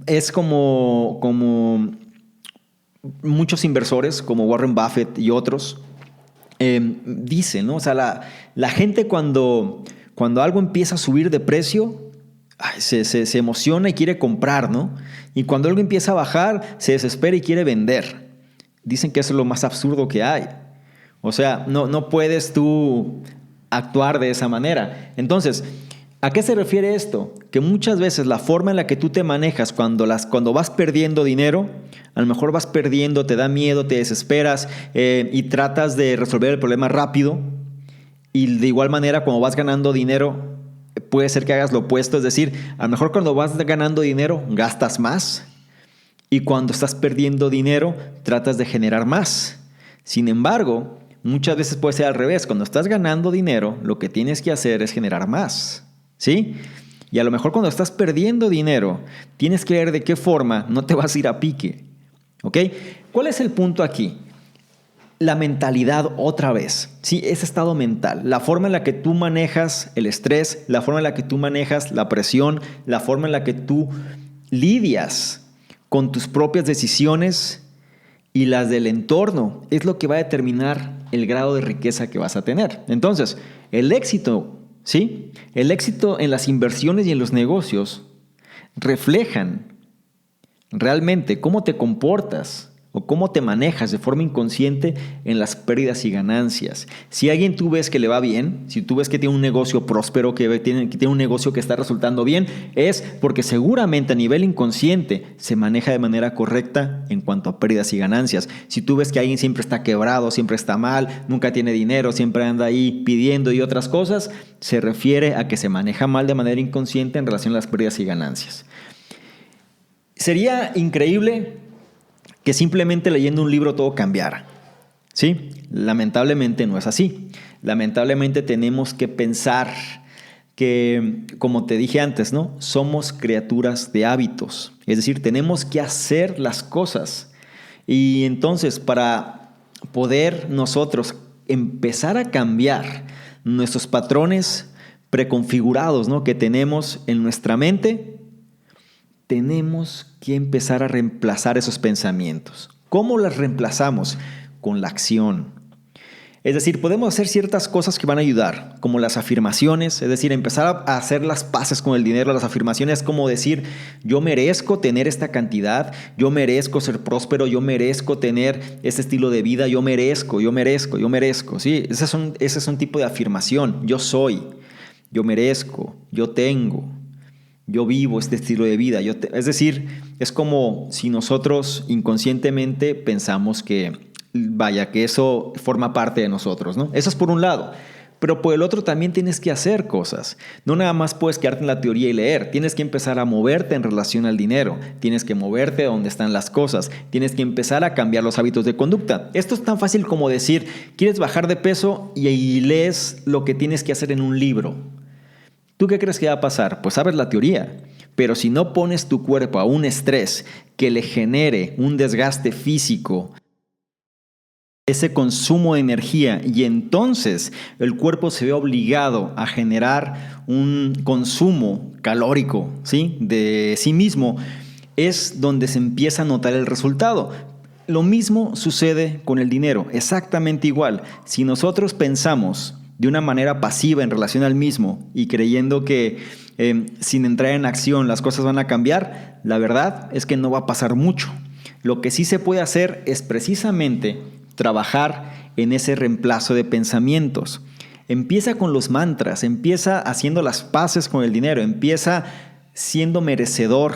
es como muchos inversores, como Warren Buffett y otros, dicen, ¿no? O sea, la gente cuando algo empieza a subir de precio, se emociona y quiere comprar, ¿no? Y cuando algo empieza a bajar, se desespera y quiere vender. Dicen que eso es lo más absurdo que hay. O sea, no puedes tú actuar de esa manera. Entonces, ¿a qué se refiere esto? Que muchas veces la forma en la que tú te manejas cuando vas perdiendo dinero, a lo mejor vas perdiendo, te da miedo, te desesperas y tratas de resolver el problema rápido. Y de igual manera, cuando vas ganando dinero, puede ser que hagas lo opuesto. Es decir, a lo mejor cuando vas ganando dinero, gastas más. Y cuando estás perdiendo dinero, tratas de generar más. Sin embargo, muchas veces puede ser al revés. Cuando estás ganando dinero, lo que tienes que hacer es generar más, ¿sí? Y a lo mejor cuando estás perdiendo dinero, tienes que ver de qué forma no te vas a ir a pique, ¿ok? ¿Cuál es el punto aquí? La mentalidad otra vez, ¿sí? Ese estado mental, la forma en la que tú manejas el estrés, la forma en la que tú manejas la presión, la forma en la que tú lidias con tus propias decisiones y las del entorno, es lo que va a determinar el grado de riqueza que vas a tener. Entonces, el éxito, ¿sí?, el éxito en las inversiones y en los negocios reflejan realmente cómo te comportas o cómo te manejas de forma inconsciente en las pérdidas y ganancias. Si alguien tú ves que le va bien, si tú ves que tiene un negocio próspero, que tiene un negocio que está resultando bien, es porque seguramente a nivel inconsciente se maneja de manera correcta en cuanto a pérdidas y ganancias. Si tú ves que alguien siempre está quebrado, siempre está mal, nunca tiene dinero, siempre anda ahí pidiendo y otras cosas, se refiere a que se maneja mal de manera inconsciente en relación a las pérdidas y ganancias. Sería increíble que simplemente leyendo un libro todo cambiara, ¿sí? Lamentablemente no es así. Lamentablemente tenemos que pensar que, como te dije antes, ¿no?, somos criaturas de hábitos. Es decir, tenemos que hacer las cosas. Y entonces, para poder nosotros empezar a cambiar nuestros patrones preconfigurados, ¿no?, que tenemos en nuestra mente, tenemos que empezar a reemplazar esos pensamientos. ¿Cómo los reemplazamos? Con la acción. Es decir, podemos hacer ciertas cosas que van a ayudar, como las afirmaciones, es decir, empezar a hacer las paces con el dinero. Las afirmaciones es como decir, yo merezco tener esta cantidad, yo merezco ser próspero, yo merezco tener este estilo de vida, yo merezco. ¿Sí? Ese es un tipo de afirmación. Yo soy, yo merezco, yo tengo, yo vivo este estilo de vida. Es decir, es como si nosotros inconscientemente pensamos que eso forma parte de nosotros, ¿no? Eso es por un lado. Pero por el otro también tienes que hacer cosas. No nada más puedes quedarte en la teoría y leer. Tienes que empezar a moverte en relación al dinero. Tienes que moverte donde están las cosas. Tienes que empezar a cambiar los hábitos de conducta. Esto es tan fácil como decir, quieres bajar de peso y lees lo que tienes que hacer en un libro. ¿Tú qué crees que va a pasar? Pues sabes la teoría. Pero si no pones tu cuerpo a un estrés que le genere un desgaste físico, ese consumo de energía, y entonces el cuerpo se ve obligado a generar un consumo calórico, ¿sí? De sí mismo, es donde se empieza a notar el resultado. Lo mismo sucede con el dinero, exactamente igual. Si nosotros pensamos de una manera pasiva en relación al mismo y creyendo que sin entrar en acción las cosas van a cambiar, la verdad es que no va a pasar mucho. Lo que sí se puede hacer es precisamente trabajar en ese reemplazo de pensamientos. Empieza con los mantras, empieza haciendo las paces con el dinero, empieza siendo merecedor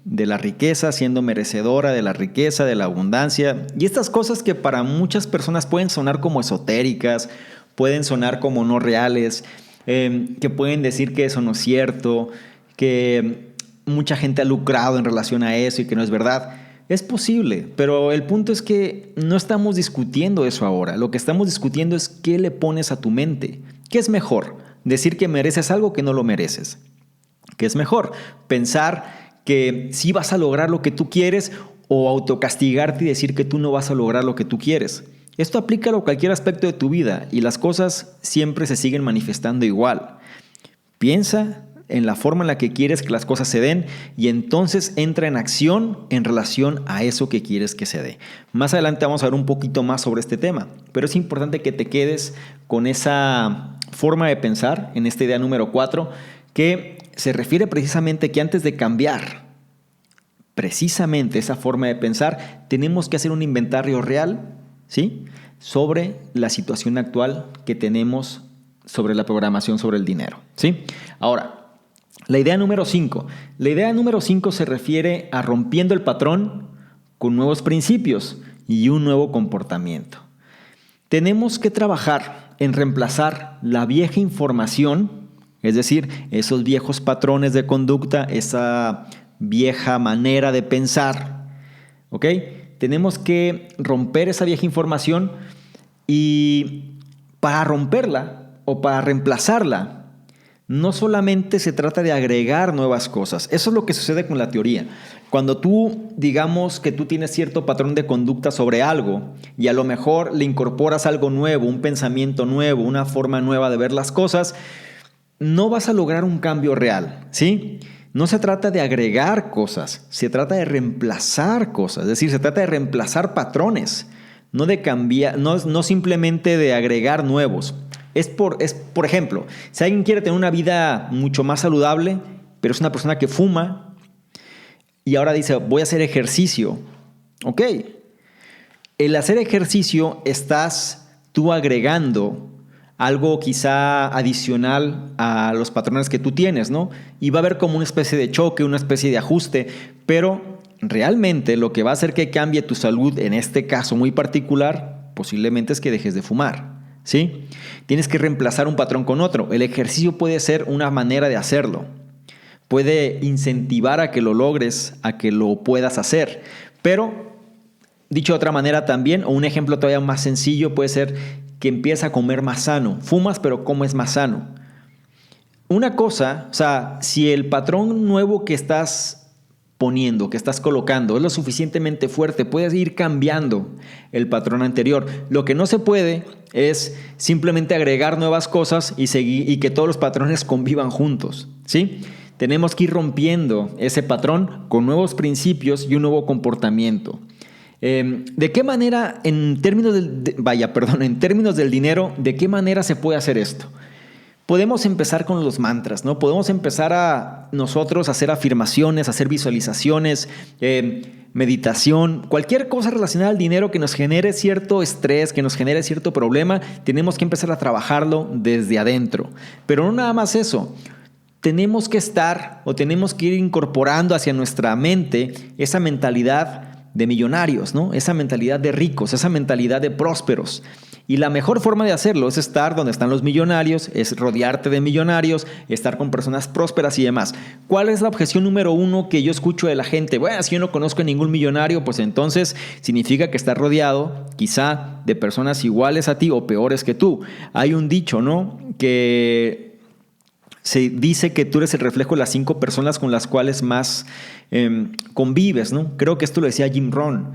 de la riqueza, siendo merecedora de la riqueza, de la abundancia. Y estas cosas que para muchas personas pueden sonar como esotéricas, pueden sonar como no reales, que pueden decir que eso no es cierto, que mucha gente ha lucrado en relación a eso y que no es verdad. Es posible, pero el punto es que no estamos discutiendo eso ahora. Lo que estamos discutiendo es qué le pones a tu mente. ¿Qué es mejor? ¿Decir que mereces algo que no lo mereces? ¿Qué es mejor? ¿Pensar que sí vas a lograr lo que tú quieres o autocastigarte y decir que tú no vas a lograr lo que tú quieres? Esto aplica a cualquier aspecto de tu vida y las cosas siempre se siguen manifestando igual. Piensa en la forma en la que quieres que las cosas se den y entonces entra en acción en relación a eso que quieres que se dé. Más adelante vamos a ver un poquito más sobre este tema, pero es importante que te quedes con esa forma de pensar en esta idea número 4, que se refiere precisamente que antes de cambiar precisamente esa forma de pensar, tenemos que hacer un inventario real, ¿sí?, sobre la situación actual que tenemos sobre la programación sobre el dinero, ¿sí? Ahora, la idea número 5. La idea número 5 se refiere a rompiendo el patrón con nuevos principios y un nuevo comportamiento. Tenemos que trabajar en reemplazar la vieja información, es decir, esos viejos patrones de conducta, esa vieja manera de pensar, ¿ok? Tenemos que romper esa vieja información y para romperla o para reemplazarla, no solamente se trata de agregar nuevas cosas. Eso es lo que sucede con la teoría. Cuando tú, digamos que tú tienes cierto patrón de conducta sobre algo y a lo mejor le incorporas algo nuevo, un pensamiento nuevo, una forma nueva de ver las cosas, no vas a lograr un cambio real, ¿sí? No se trata de agregar cosas, se trata de reemplazar cosas. Es decir, se trata de reemplazar patrones, no de cambiar, no simplemente de agregar nuevos. Por ejemplo, si alguien quiere tener una vida mucho más saludable, pero es una persona que fuma y ahora dice, voy a hacer ejercicio. Ok, el hacer ejercicio estás tú agregando algo quizá adicional a los patrones que tú tienes, ¿no? Y va a haber como una especie de choque, una especie de ajuste, pero realmente lo que va a hacer que cambie tu salud, en este caso muy particular, posiblemente es que dejes de fumar, ¿sí? Tienes que reemplazar un patrón con otro. El ejercicio puede ser una manera de hacerlo. Puede incentivar a que lo logres, a que lo puedas hacer. Pero, dicho de otra manera también, o un ejemplo todavía más sencillo puede ser que empieces a comer más sano. Fumas, pero comes más sano. Una cosa, o sea, si el patrón nuevo que estás poniendo, que estás colocando, es lo suficientemente fuerte, puedes ir cambiando el patrón anterior. Lo que no se puede es simplemente agregar nuevas cosas y que todos los patrones convivan juntos, ¿sí? tenemos que ir rompiendo ese patrón con nuevos principios y un nuevo comportamiento. ¿De qué manera, en términos del dinero, de qué manera se puede hacer esto? Podemos empezar con los mantras, ¿no? Podemos empezar a nosotros hacer afirmaciones, hacer visualizaciones, meditación, cualquier cosa relacionada al dinero que nos genere cierto estrés, que nos genere cierto problema, tenemos que empezar a trabajarlo desde adentro. Pero no nada más eso. Tenemos que ir incorporando hacia nuestra mente esa mentalidad de millonarios, ¿no? Esa mentalidad de ricos, esa mentalidad de prósperos. Y la mejor forma de hacerlo es estar donde están los millonarios, es rodearte de millonarios, estar con personas prósperas y demás. ¿Cuál es la objeción número 1 que yo escucho de la gente? Bueno, si yo no conozco a ningún millonario, pues entonces significa que estás rodeado quizá de personas iguales a ti o peores que tú. Hay un dicho, ¿no? Que se dice que tú eres el reflejo de las 5 personas con las cuales más convives, ¿no? Creo que esto lo decía Jim Rohn.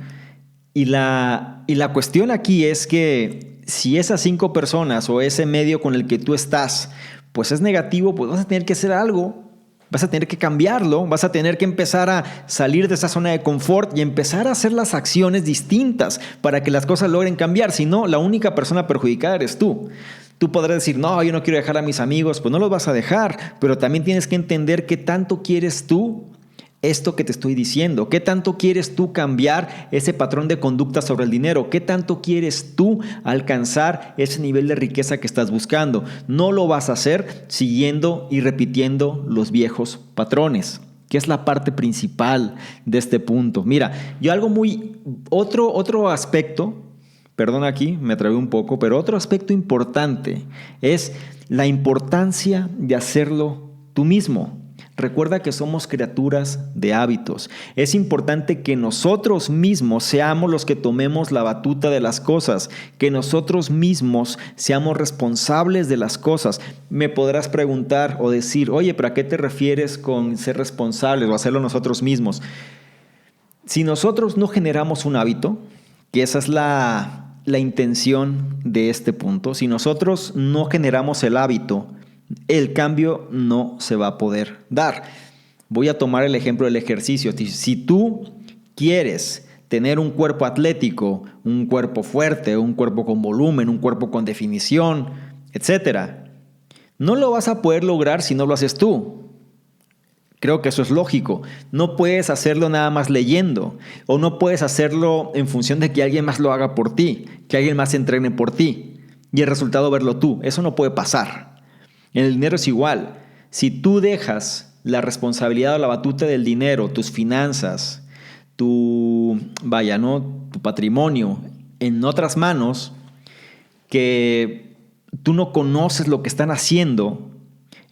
Y la cuestión aquí es que si esas 5 personas o ese medio con el que tú estás, pues es negativo, pues vas a tener que hacer algo, vas a tener que cambiarlo, vas a tener que empezar a salir de esa zona de confort y empezar a hacer las acciones distintas para que las cosas logren cambiar. Si no, la única persona perjudicada eres tú. Tú podrás decir, no, yo no quiero dejar a mis amigos, pues no los vas a dejar, pero también tienes que entender qué tanto quieres tú esto que te estoy diciendo, qué tanto quieres tú cambiar ese patrón de conducta sobre el dinero, qué tanto quieres tú alcanzar ese nivel de riqueza que estás buscando. No lo vas a hacer siguiendo y repitiendo los viejos patrones, que es la parte principal de este punto. Mira, yo otro aspecto, perdón, aquí me trabé un poco, pero otro aspecto importante es la importancia de hacerlo tú mismo. Recuerda que somos criaturas de hábitos. Es importante que nosotros mismos seamos los que tomemos la batuta de las cosas, que nosotros mismos seamos responsables de las cosas. Me podrás preguntar o decir, oye, ¿pero a qué te refieres con ser responsables o hacerlo nosotros mismos? Si nosotros no generamos un hábito, que esa es la intención de este punto, si nosotros no generamos el hábito, el cambio no se va a poder dar. Voy a tomar el ejemplo del ejercicio. Si tú quieres tener un cuerpo atlético, un cuerpo fuerte, un cuerpo con volumen, un cuerpo con definición, etc., no lo vas a poder lograr si no lo haces tú. Creo que eso es lógico. No puedes hacerlo nada más leyendo, o no puedes hacerlo en función de que alguien más lo haga por ti, que alguien más se entrene por ti y el resultado verlo tú. Eso no puede pasar. En el dinero es igual. Si tú dejas la responsabilidad o la batuta del dinero, tus finanzas, tu patrimonio en otras manos, que tú no conoces lo que están haciendo,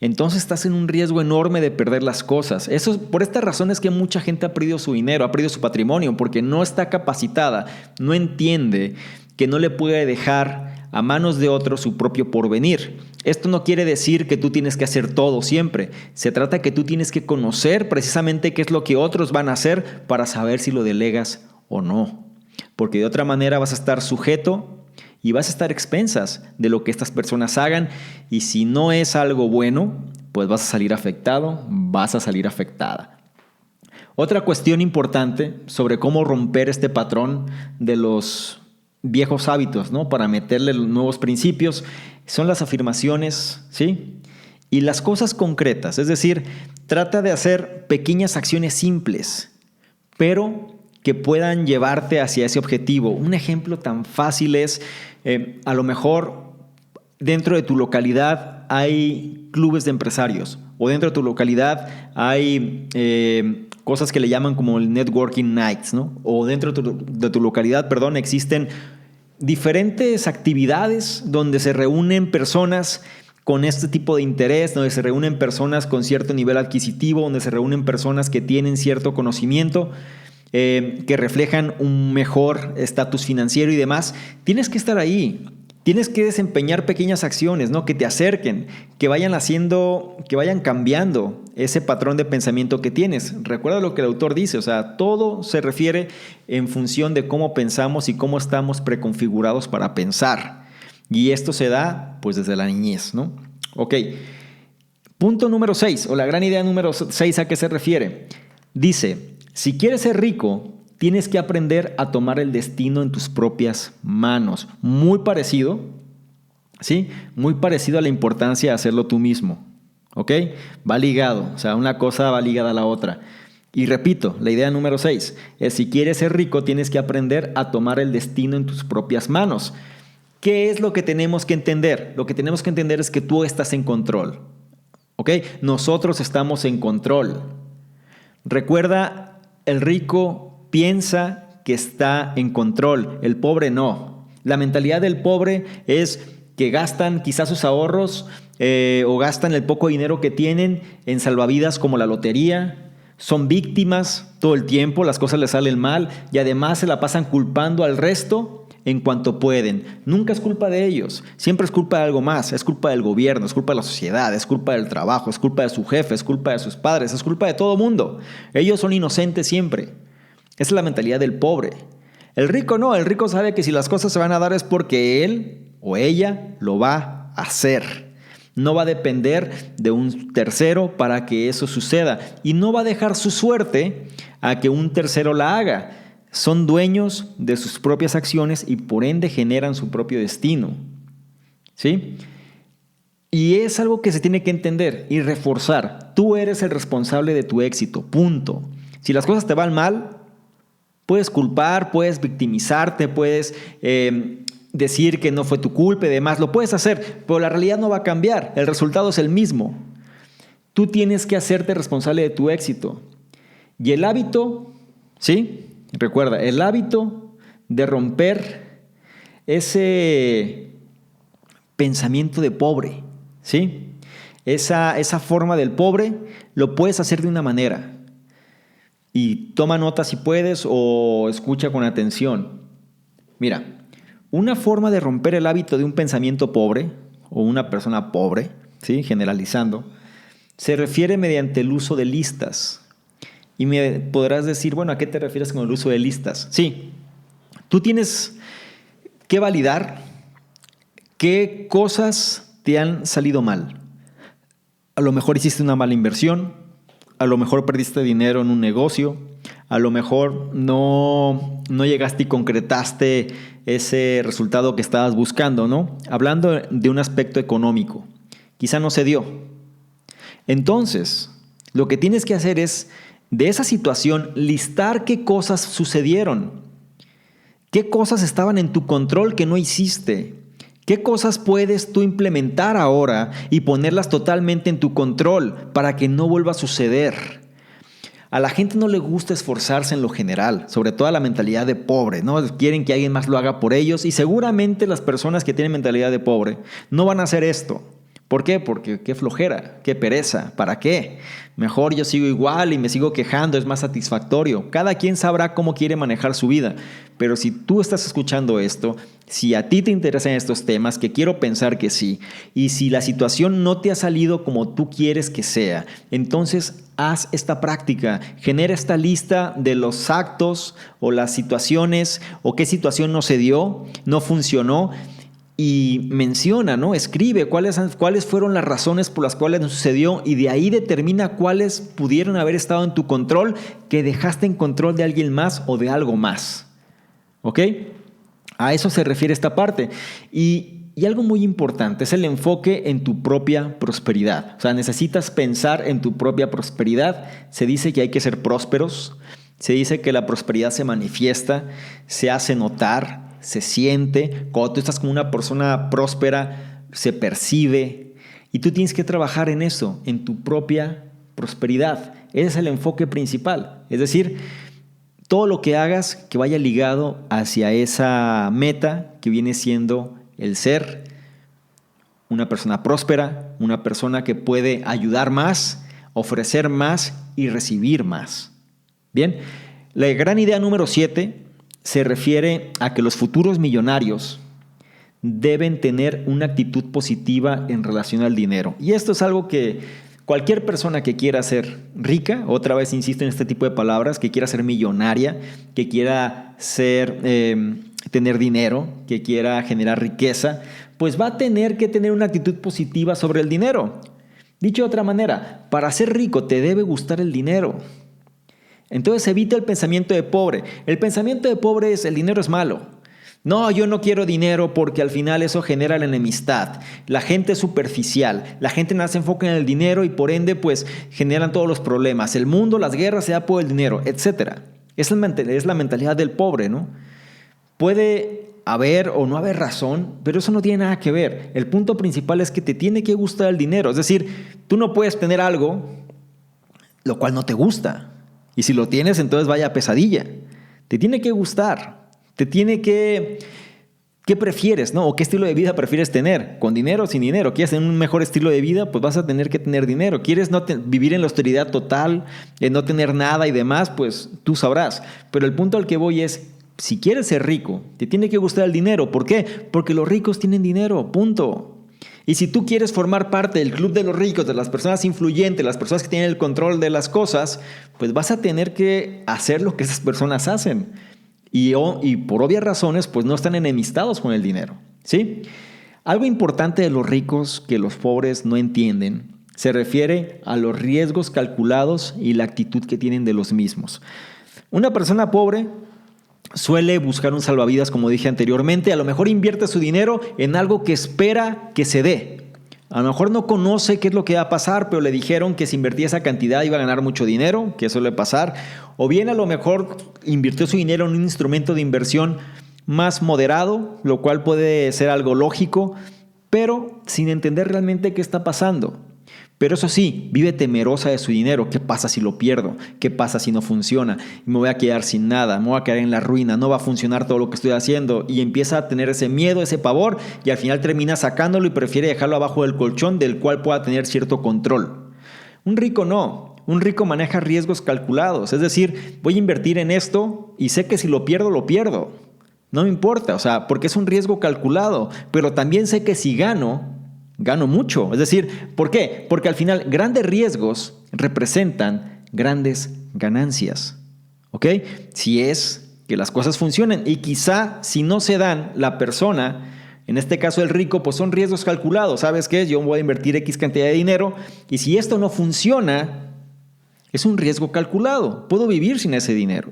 entonces estás en un riesgo enorme de perder las cosas. Por esta razón es que mucha gente ha perdido su dinero, ha perdido su patrimonio, porque no está capacitada, no entiende que no le puede dejar a manos de otros su propio porvenir. Esto no quiere decir que tú tienes que hacer todo siempre. Se trata de que tú tienes que conocer precisamente qué es lo que otros van a hacer para saber si lo delegas o no. Porque de otra manera vas a estar sujeto y vas a estar expensas de lo que estas personas hagan. Y si no es algo bueno, pues vas a salir afectado, vas a salir afectada. Otra cuestión importante sobre cómo romper este patrón de los viejos hábitos, ¿no? Para meterle nuevos principios, son las afirmaciones, ¿sí? Y las cosas concretas, es decir, trata de hacer pequeñas acciones simples, pero que puedan llevarte hacia ese objetivo. Un ejemplo tan fácil es, a lo mejor dentro de tu localidad hay clubes de empresarios, o dentro de tu localidad hay cosas que le llaman como el networking nights, ¿no? O dentro de tu localidad, existen diferentes actividades donde se reúnen personas con este tipo de interés, donde se reúnen personas con cierto nivel adquisitivo, donde se reúnen personas que tienen cierto conocimiento, que reflejan un mejor estatus financiero y demás. Tienes que estar ahí. Tienes que desempeñar pequeñas acciones, ¿no? Que te acerquen, que vayan cambiando ese patrón de pensamiento que tienes. Recuerda lo que el autor dice, o sea, todo se refiere en función de cómo pensamos y cómo estamos preconfigurados para pensar. Y esto se da, pues, desde la niñez, ¿no? Ok. Punto número 6, o la gran idea número 6, ¿a qué se refiere? Dice, si quieres ser rico, tienes que aprender a tomar el destino en tus propias manos. Muy parecido, ¿sí? Muy parecido a la importancia de hacerlo tú mismo, ¿ok? Va ligado, o sea, una cosa va ligada a la otra. Y repito, la idea número 6 es, si quieres ser rico, tienes que aprender a tomar el destino en tus propias manos. ¿Qué es lo que tenemos que entender? Lo que tenemos que entender es que tú estás en control, ¿ok? Nosotros estamos en control. Recuerda, el rico piensa que está en control, el pobre no. La mentalidad del pobre es que gastan quizás sus ahorros o gastan el poco dinero que tienen en salvavidas como la lotería. Son víctimas todo el tiempo, las cosas les salen mal y además se la pasan culpando al resto en cuanto pueden. Nunca es culpa de ellos, siempre es culpa de algo más. Es culpa del gobierno, es culpa de la sociedad, es culpa del trabajo, es culpa de su jefe, es culpa de sus padres, es culpa de todo mundo. Ellos son inocentes siempre. Esa es la mentalidad del pobre. El rico no, el rico sabe que si las cosas se van a dar es porque él o ella lo va a hacer. No va a depender de un tercero para que eso suceda y no va a dejar su suerte a que un tercero la haga. Son dueños de sus propias acciones y por ende generan su propio destino, ¿sí? Y es algo que se tiene que entender y reforzar. Tú eres el responsable de tu éxito, punto. Si las cosas te van mal, puedes culpar, puedes victimizarte, puedes decir que no fue tu culpa y demás. Lo puedes hacer, pero la realidad no va a cambiar. El resultado es el mismo. Tú tienes que hacerte responsable de tu éxito. Y el hábito, ¿sí? Recuerda, el hábito de romper ese pensamiento de pobre, ¿sí? Esa forma del pobre lo puedes hacer de una manera. Y toma nota si puedes o escucha con atención. Mira, una forma de romper el hábito de un pensamiento pobre o una persona pobre, ¿sí? Generalizando, se refiere mediante el uso de listas. Y me podrás decir, bueno, ¿a qué te refieres con el uso de listas? Sí, tú tienes que validar qué cosas te han salido mal. A lo mejor hiciste una mala inversión, a lo mejor perdiste dinero en un negocio, a lo mejor no llegaste y concretaste ese resultado que estabas buscando, ¿no? Hablando de un aspecto económico, quizá no se dio. Entonces, lo que tienes que hacer es, de esa situación, listar qué cosas sucedieron, qué cosas estaban en tu control que no hiciste, qué cosas puedes tú implementar ahora y ponerlas totalmente en tu control para que no vuelva a suceder. A la gente no le gusta esforzarse en lo general, sobre todo la mentalidad de pobre, ¿no? Quieren que alguien más lo haga por ellos y seguramente las personas que tienen mentalidad de pobre no van a hacer esto. ¿Por qué? Porque qué flojera, qué pereza, ¿para qué? Mejor yo sigo igual y me sigo quejando, es más satisfactorio. Cada quien sabrá cómo quiere manejar su vida, pero si tú estás escuchando esto, si a ti te interesan estos temas, que quiero pensar que sí, y si la situación no te ha salido como tú quieres que sea, entonces haz esta práctica, genera esta lista de los actos o las situaciones o qué situación no se dio, no funcionó. Y menciona, ¿no? Escribe cuáles fueron las razones por las cuales no sucedió y de ahí determina cuáles pudieron haber estado en tu control que dejaste en control de alguien más o de algo más. ¿Ok? A eso se refiere esta parte. Y algo muy importante es el enfoque en tu propia prosperidad. O sea, necesitas pensar en tu propia prosperidad. Se dice que hay que ser prósperos. Se dice que la prosperidad se manifiesta, se hace notar, se siente. Cuando tú estás como una persona próspera, se percibe. Y tú tienes que trabajar en eso, en tu propia prosperidad. Ese es el enfoque principal. Es decir, todo lo que hagas que vaya ligado hacia esa meta que viene siendo el ser una persona próspera, una persona que puede ayudar más, ofrecer más y recibir más. Bien, la gran idea número 7 se refiere a que los futuros millonarios deben tener una actitud positiva en relación al dinero. Y esto es algo que cualquier persona que quiera ser rica, otra vez insisto en este tipo de palabras, que quiera ser millonaria, que quiera tener dinero, que quiera generar riqueza, pues va a tener que tener una actitud positiva sobre el dinero. Dicho de otra manera, para ser rico te debe gustar el dinero. Entonces evita el pensamiento de pobre. El pensamiento de pobre es: el dinero es malo. No, yo no quiero dinero porque al final eso genera la enemistad. La gente es superficial. La gente nada se enfoca en el dinero y por ende pues generan todos los problemas. El mundo, las guerras se da por el dinero, etc. Es la mentalidad del pobre, ¿no? Puede haber o no haber razón, pero eso no tiene nada que ver. El punto principal es que te tiene que gustar el dinero. Es decir, tú no puedes tener algo lo cual no te gusta. Y si lo tienes, entonces vaya pesadilla. Te tiene que gustar. Te tiene que... ¿Qué prefieres, no? ¿O qué estilo de vida prefieres tener? ¿Con dinero o sin dinero? ¿Quieres tener un mejor estilo de vida? Pues vas a tener que tener dinero. ¿Quieres vivir en la austeridad total, no tener nada y demás? Pues tú sabrás. Pero el punto al que voy es: si quieres ser rico, te tiene que gustar el dinero. ¿Por qué? Porque los ricos tienen dinero, punto. Y si tú quieres formar parte del club de los ricos, de las personas influyentes, las personas que tienen el control de las cosas, pues vas a tener que hacer lo que esas personas hacen. Y por obvias razones, pues no están enemistados con el dinero, ¿sí? Algo importante de los ricos que los pobres no entienden se refiere a los riesgos calculados y la actitud que tienen de los mismos. Una persona pobre suele buscar un salvavidas, como dije anteriormente. A lo mejor invierte su dinero en algo que espera que se dé. A lo mejor no conoce qué es lo que va a pasar, pero le dijeron que si invertía esa cantidad iba a ganar mucho dinero, que suele pasar. O bien a lo mejor invirtió su dinero en un instrumento de inversión más moderado, lo cual puede ser algo lógico, pero sin entender realmente qué está pasando. Pero eso sí, vive temerosa de su dinero. ¿Qué pasa si lo pierdo? ¿Qué pasa si no funciona? Me voy a quedar sin nada, me voy a quedar en la ruina, no va a funcionar todo lo que estoy haciendo. Y empieza a tener ese miedo, ese pavor, y al final termina sacándolo y prefiere dejarlo abajo del colchón, del cual pueda tener cierto control. Un rico no. Un rico maneja riesgos calculados. Es decir, voy a invertir en esto y sé que si lo pierdo, lo pierdo. No me importa, porque es un riesgo calculado. Pero también sé que si gano mucho. Es decir, ¿por qué? Porque al final grandes riesgos representan grandes ganancias. ¿Ok? Si es que las cosas funcionan y quizá si no se dan, la persona, en este caso el rico, pues son riesgos calculados. ¿Sabes qué? Yo voy a invertir X cantidad de dinero y si esto no funciona, es un riesgo calculado. Puedo vivir sin ese dinero.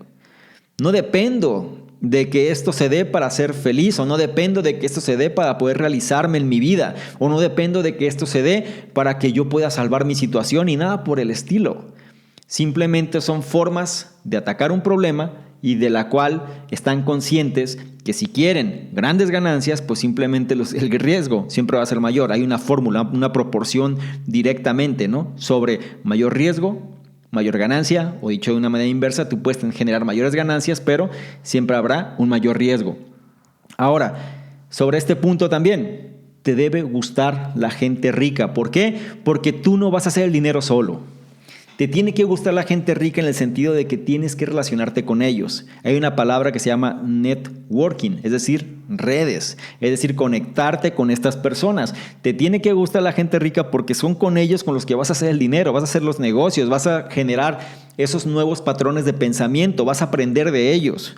No dependo de que esto se dé para ser feliz, o no dependo de que esto se dé para poder realizarme en mi vida, o no dependo de que esto se dé para que yo pueda salvar mi situación y nada por el estilo. Simplemente son formas de atacar un problema y de la cual están conscientes que si quieren grandes ganancias, pues simplemente el riesgo siempre va a ser mayor. Hay una fórmula, una proporción directamente, ¿no? Sobre mayor riesgo, mayor ganancia, o dicho de una manera inversa, tú puedes generar mayores ganancias, pero siempre habrá un mayor riesgo. Ahora, sobre este punto también, te debe gustar la gente rica. ¿Por qué? Porque tú no vas a hacer el dinero solo. Te tiene que gustar la gente rica en el sentido de que tienes que relacionarte con ellos. Hay una palabra que se llama networking, es decir, redes, es decir, conectarte con estas personas. Te tiene que gustar la gente rica porque son con ellos con los que vas a hacer el dinero, vas a hacer los negocios, vas a generar esos nuevos patrones de pensamiento, vas a aprender de ellos.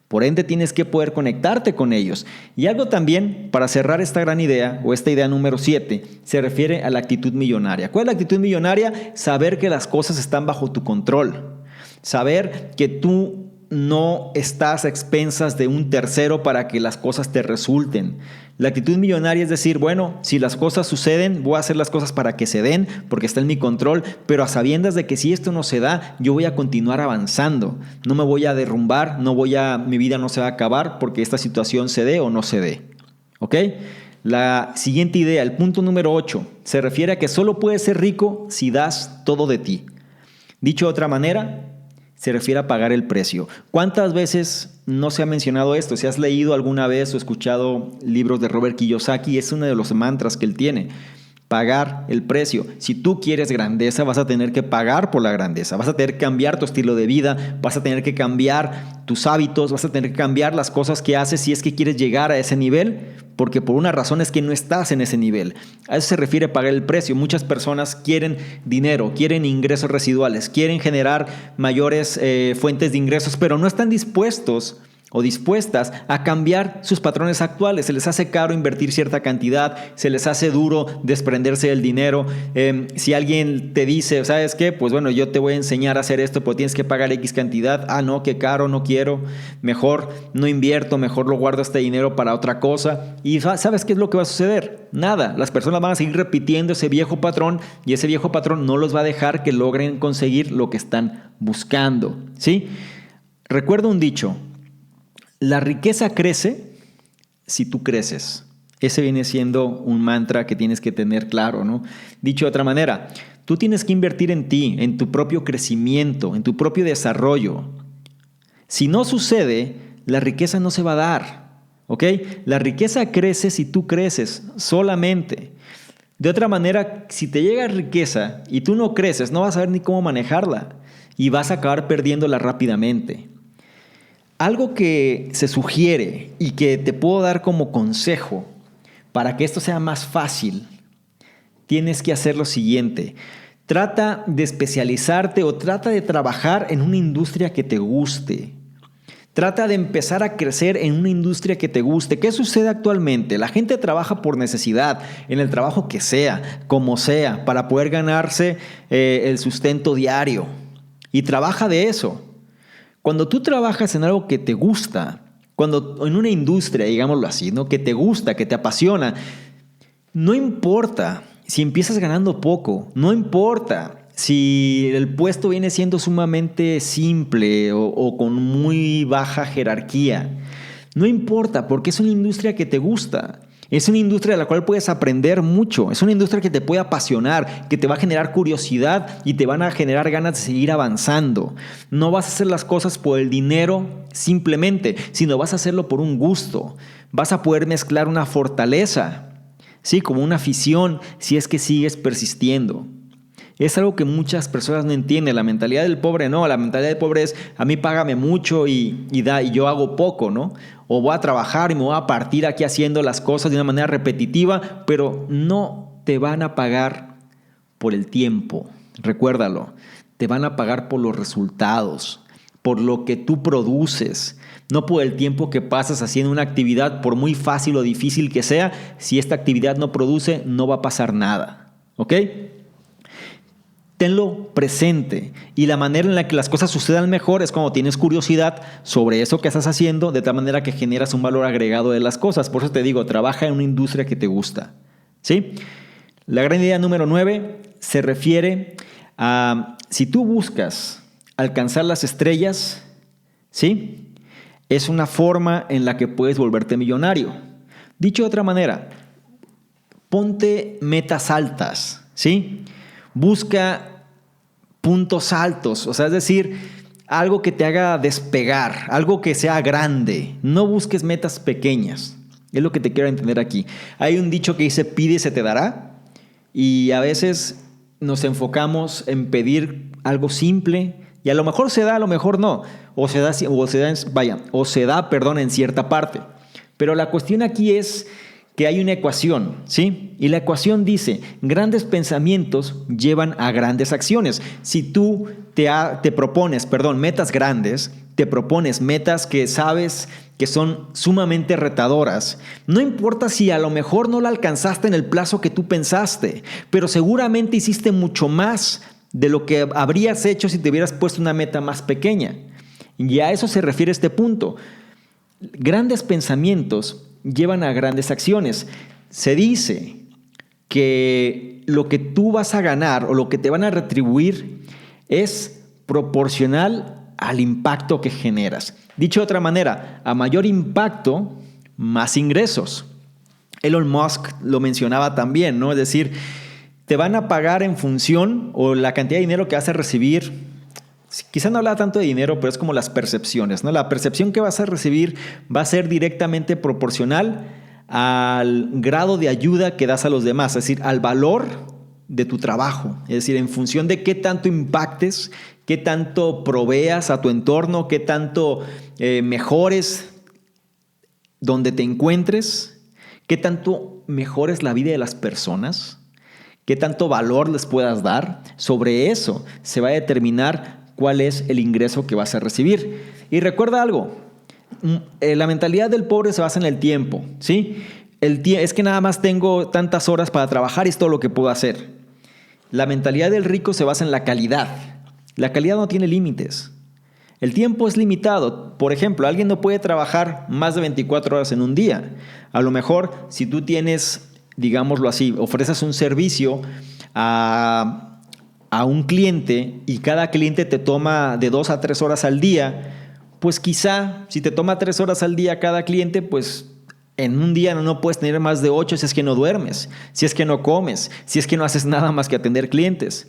Por ende, tienes que poder conectarte con ellos. Y algo también, para cerrar esta gran idea, o esta idea número 7, se refiere a la actitud millonaria. ¿Cuál es la actitud millonaria? Saber que las cosas están bajo tu control. Saber que tú no estás a expensas de un tercero para que las cosas te resulten. La actitud millonaria es decir, bueno, si las cosas suceden, voy a hacer las cosas para que se den, porque está en mi control, pero a sabiendas de que si esto no se da, yo voy a continuar avanzando. No me voy a derrumbar, mi vida no se va a acabar porque esta situación se dé o no se dé. ¿Ok? La siguiente idea, el punto número 8, se refiere a que solo puedes ser rico si das todo de ti. Dicho de otra manera, se refiere a pagar el precio. ¿Cuántas veces no se ha mencionado esto? Si has leído alguna vez o escuchado libros de Robert Kiyosaki, es uno de los mantras que él tiene. Pagar el precio. Si tú quieres grandeza, vas a tener que pagar por la grandeza. Vas a tener que cambiar tu estilo de vida, vas a tener que cambiar tus hábitos, vas a tener que cambiar las cosas que haces si es que quieres llegar a ese nivel, porque por una razón es que no estás en ese nivel. A eso se refiere pagar el precio. Muchas personas quieren dinero, quieren ingresos residuales, quieren generar mayores fuentes de ingresos, pero no están dispuestos o dispuestas a cambiar sus patrones actuales. Se les hace caro invertir cierta cantidad, se les hace duro desprenderse del dinero. Si alguien te dice, ¿sabes qué? Pues bueno, yo te voy a enseñar a hacer esto, pero tienes que pagar X cantidad. Ah, no, qué caro, no quiero. Mejor no invierto, mejor lo guardo este dinero para otra cosa. Y ¿sabes qué es lo que va a suceder? Nada, las personas van a seguir repitiendo ese viejo patrón y ese viejo patrón no los va a dejar que logren conseguir lo que están buscando, ¿sí? Recuerda un dicho: la riqueza crece si tú creces. Ese viene siendo un mantra que tienes que tener claro, ¿no? Dicho de otra manera, tú tienes que invertir en ti, en tu propio crecimiento, en tu propio desarrollo. Si no sucede, la riqueza no se va a dar, ¿ok? La riqueza crece si tú creces solamente. De otra manera, si te llega riqueza y tú no creces, no vas a saber ni cómo manejarla y vas a acabar perdiéndola rápidamente. Algo que se sugiere y que te puedo dar como consejo para que esto sea más fácil, tienes que hacer lo siguiente. Trata de especializarte o trata de trabajar en una industria que te guste. Trata de empezar a crecer en una industria que te guste. ¿Qué sucede actualmente? La gente trabaja por necesidad, en el trabajo que sea, como sea, para poder ganarse el sustento diario. Y trabaja de eso. Cuando tú trabajas en algo que te gusta, cuando en una industria, digámoslo así, ¿no? Que te gusta, que te apasiona, no importa si empiezas ganando poco, no importa si el puesto viene siendo sumamente simple o con muy baja jerarquía, no importa porque es una industria que te gusta. Es una industria de la cual puedes aprender mucho. Es una industria que te puede apasionar, que te va a generar curiosidad y te van a generar ganas de seguir avanzando. No vas a hacer las cosas por el dinero simplemente, sino vas a hacerlo por un gusto. Vas a poder mezclar una fortaleza, ¿sí? Como una afición, si es que sigues persistiendo. Es algo que muchas personas no entienden. La mentalidad del pobre no. La mentalidad del pobre es: a mí págame mucho y yo hago poco, ¿no? O voy a trabajar y me voy a partir aquí haciendo las cosas de una manera repetitiva, pero no te van a pagar por el tiempo. Recuérdalo. Te van a pagar por los resultados, por lo que tú produces, no por el tiempo que pasas haciendo una actividad, por muy fácil o difícil que sea. Si esta actividad no produce, no va a pasar nada, ¿ok? Tenlo presente, y la manera en la que las cosas sucedan mejor es cuando tienes curiosidad sobre eso que estás haciendo, de tal manera que generas un valor agregado de las cosas. Por eso te digo, trabaja en una industria que te gusta, ¿sí? La gran idea número 9 se refiere a si tú buscas alcanzar las estrellas, ¿sí? Es una forma en la que puedes volverte millonario. Dicho de otra manera, ponte metas altas, ¿sí? Busca puntos altos, o sea, es decir, algo que te haga despegar, algo que sea grande. No busques metas pequeñas. Es lo que te quiero entender aquí. Hay un dicho que dice: pide y se te dará. Y a veces nos enfocamos en pedir algo simple y a lo mejor se da, a lo mejor no. O se da en cierta parte. Pero la cuestión aquí es que hay una ecuación, ¿sí? Y la ecuación dice: grandes pensamientos llevan a grandes acciones. Si tú te propones, metas grandes, te propones metas que sabes que son sumamente retadoras, no importa si a lo mejor no la alcanzaste en el plazo que tú pensaste, pero seguramente hiciste mucho más de lo que habrías hecho si te hubieras puesto una meta más pequeña. Y a eso se refiere este punto. Grandes pensamientos llevan a grandes acciones. Se dice que lo que tú vas a ganar o lo que te van a retribuir es proporcional al impacto que generas. Dicho de otra manera, a mayor impacto, más ingresos. Elon Musk lo mencionaba también, ¿no? Es decir, te van a pagar en función o la cantidad de dinero que vas a recibir. Quizá no habla tanto de dinero, pero es como las percepciones, ¿no? La percepción que vas a recibir va a ser directamente proporcional al grado de ayuda que das a los demás, es decir, al valor de tu trabajo. Es decir, en función de qué tanto impactes, qué tanto proveas a tu entorno, qué tanto mejores donde te encuentres, qué tanto mejores la vida de las personas, qué tanto valor les puedas dar. Sobre eso se va a determinar cuál es el ingreso que vas a recibir. Y recuerda algo: La mentalidad del pobre se basa en el tiempo, ¿sí? Es que nada más tengo tantas horas para trabajar y es todo lo que puedo hacer. La mentalidad del rico se basa en la calidad. La calidad no tiene límites. El tiempo es limitado. Por ejemplo, alguien no puede trabajar más de 24 horas en un día. A lo mejor, si tú tienes, digámoslo así, ofreces un servicio a un cliente y cada cliente te toma de 2 a 3 horas al día, pues quizá si te toma 3 horas al día cada cliente, pues en un día no puedes tener más de 8 si es que no duermes, si es que no comes, si es que no haces nada más que atender clientes.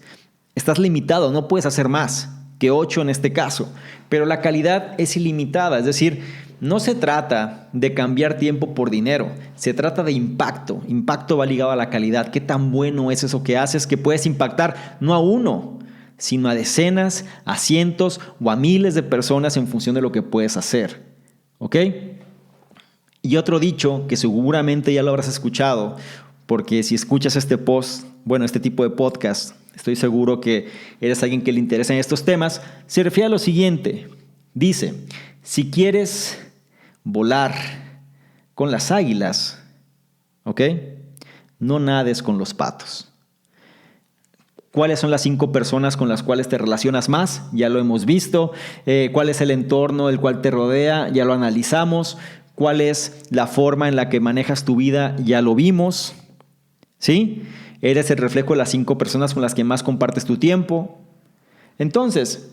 Estás limitado, no puedes hacer más que 8 en este caso. Pero la calidad es ilimitada, es decir, no se trata de cambiar tiempo por dinero, se trata de impacto. Impacto va ligado a la calidad. ¿Qué tan bueno es eso que haces que puedes impactar no a uno, sino a decenas, a cientos o a miles de personas en función de lo que puedes hacer? ¿Ok? Y otro dicho que seguramente ya lo habrás escuchado, porque si escuchas este tipo de podcast, estoy seguro que eres alguien que le interesan estos temas, se refiere a lo siguiente. Dice, si quieres volar con las águilas, ¿ok? No nades con los patos. ¿Cuáles son las 5 personas con las cuales te relacionas más? Ya lo hemos visto. ¿Cuál es el entorno el cual te rodea? Ya lo analizamos. ¿Cuál es la forma en la que manejas tu vida? Ya lo vimos. ¿Sí? Eres el reflejo de las 5 personas con las que más compartes tu tiempo. Entonces,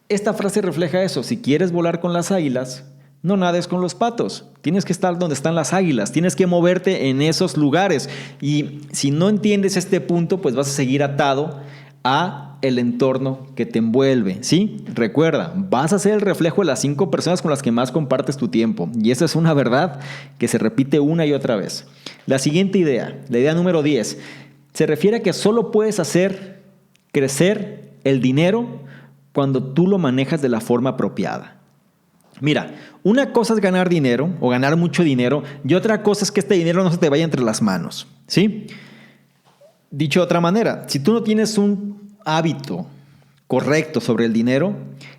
esta frase refleja eso. Si quieres volar con las águilas, no nades con los patos. Tienes que estar donde están las águilas. Tienes que moverte en esos lugares. Y si no entiendes este punto, pues vas a seguir atado a el entorno que te envuelve, ¿sí? Recuerda, vas a ser el reflejo de las 5 personas con las que más compartes tu tiempo. Y esa es una verdad que se repite una y otra vez. La siguiente idea, la idea número 10, se refiere a que solo puedes hacer crecer el dinero cuando tú lo manejas de la forma apropiada. Mira, una cosa es ganar dinero o ganar mucho dinero y otra cosa es que este dinero no se te vaya entre las manos, ¿sí? Dicho de otra manera, si tú no tienes un hábito correcto sobre el dinero,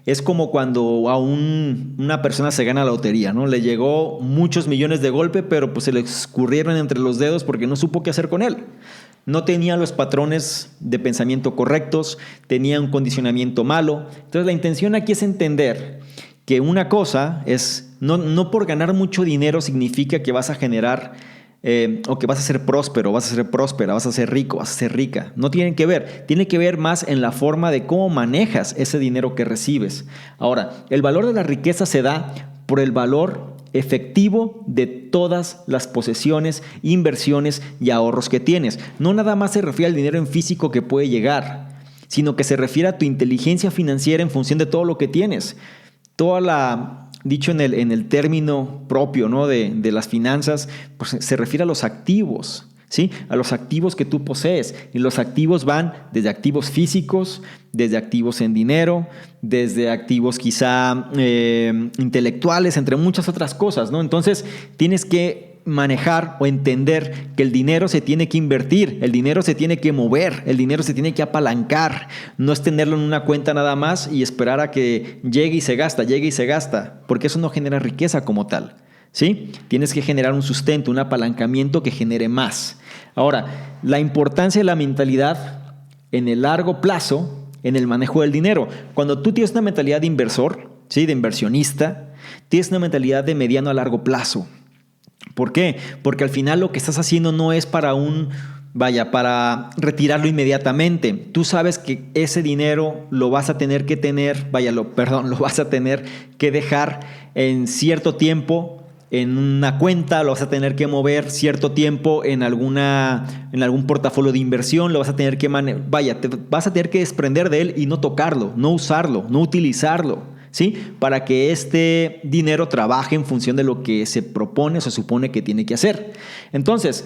es como cuando a una persona se gana la lotería, ¿no? Le llegó muchos millones de golpe, pero pues se le escurrieron entre los dedos porque no supo qué hacer con él. No tenía los patrones de pensamiento correctos, tenía un condicionamiento malo. Entonces la intención aquí es entender que una cosa es, no por ganar mucho dinero significa que vas a generar o que vas a ser próspero, vas a ser próspera, vas a ser rico, vas a ser rica. No tienen que ver, tiene que ver más en la forma de cómo manejas ese dinero que recibes. Ahora, el valor de la riqueza se da por el valor efectivo de todas las posesiones, inversiones y ahorros que tienes. No nada más se refiere al dinero en físico que puede llegar, sino que se refiere a tu inteligencia financiera en función de todo lo que tienes. Dicho en el término propio, ¿no? de las finanzas, pues se refiere a los activos, ¿sí? A los activos que tú posees. Y los activos van desde activos físicos, desde activos en dinero, desde activos quizá intelectuales, entre muchas otras cosas, ¿no? Entonces tienes que manejar o entender que el dinero se tiene que invertir, el dinero se tiene que mover, el dinero se tiene que apalancar. No es tenerlo en una cuenta nada más y esperar a que llegue y se gasta, porque eso no genera riqueza como tal, ¿sí? Tienes que generar un sustento, un apalancamiento que genere más. Ahora, la importancia de la mentalidad en el largo plazo, en el manejo del dinero. Cuando tú tienes una mentalidad de inversor, ¿sí? De inversionista, tienes una mentalidad de mediano a largo plazo. ¿Por qué? Porque al final lo que estás haciendo no es para retirarlo inmediatamente. Tú sabes que ese dinero lo vas a tener que lo vas a tener que dejar en cierto tiempo en una cuenta, lo vas a tener que mover cierto tiempo en algún portafolio de inversión, lo vas a tener que te vas a tener que desprender de él y no tocarlo, no usarlo, no utilizarlo, ¿sí? Para que este dinero trabaje en función de lo que se propone o se supone que tiene que hacer. Entonces,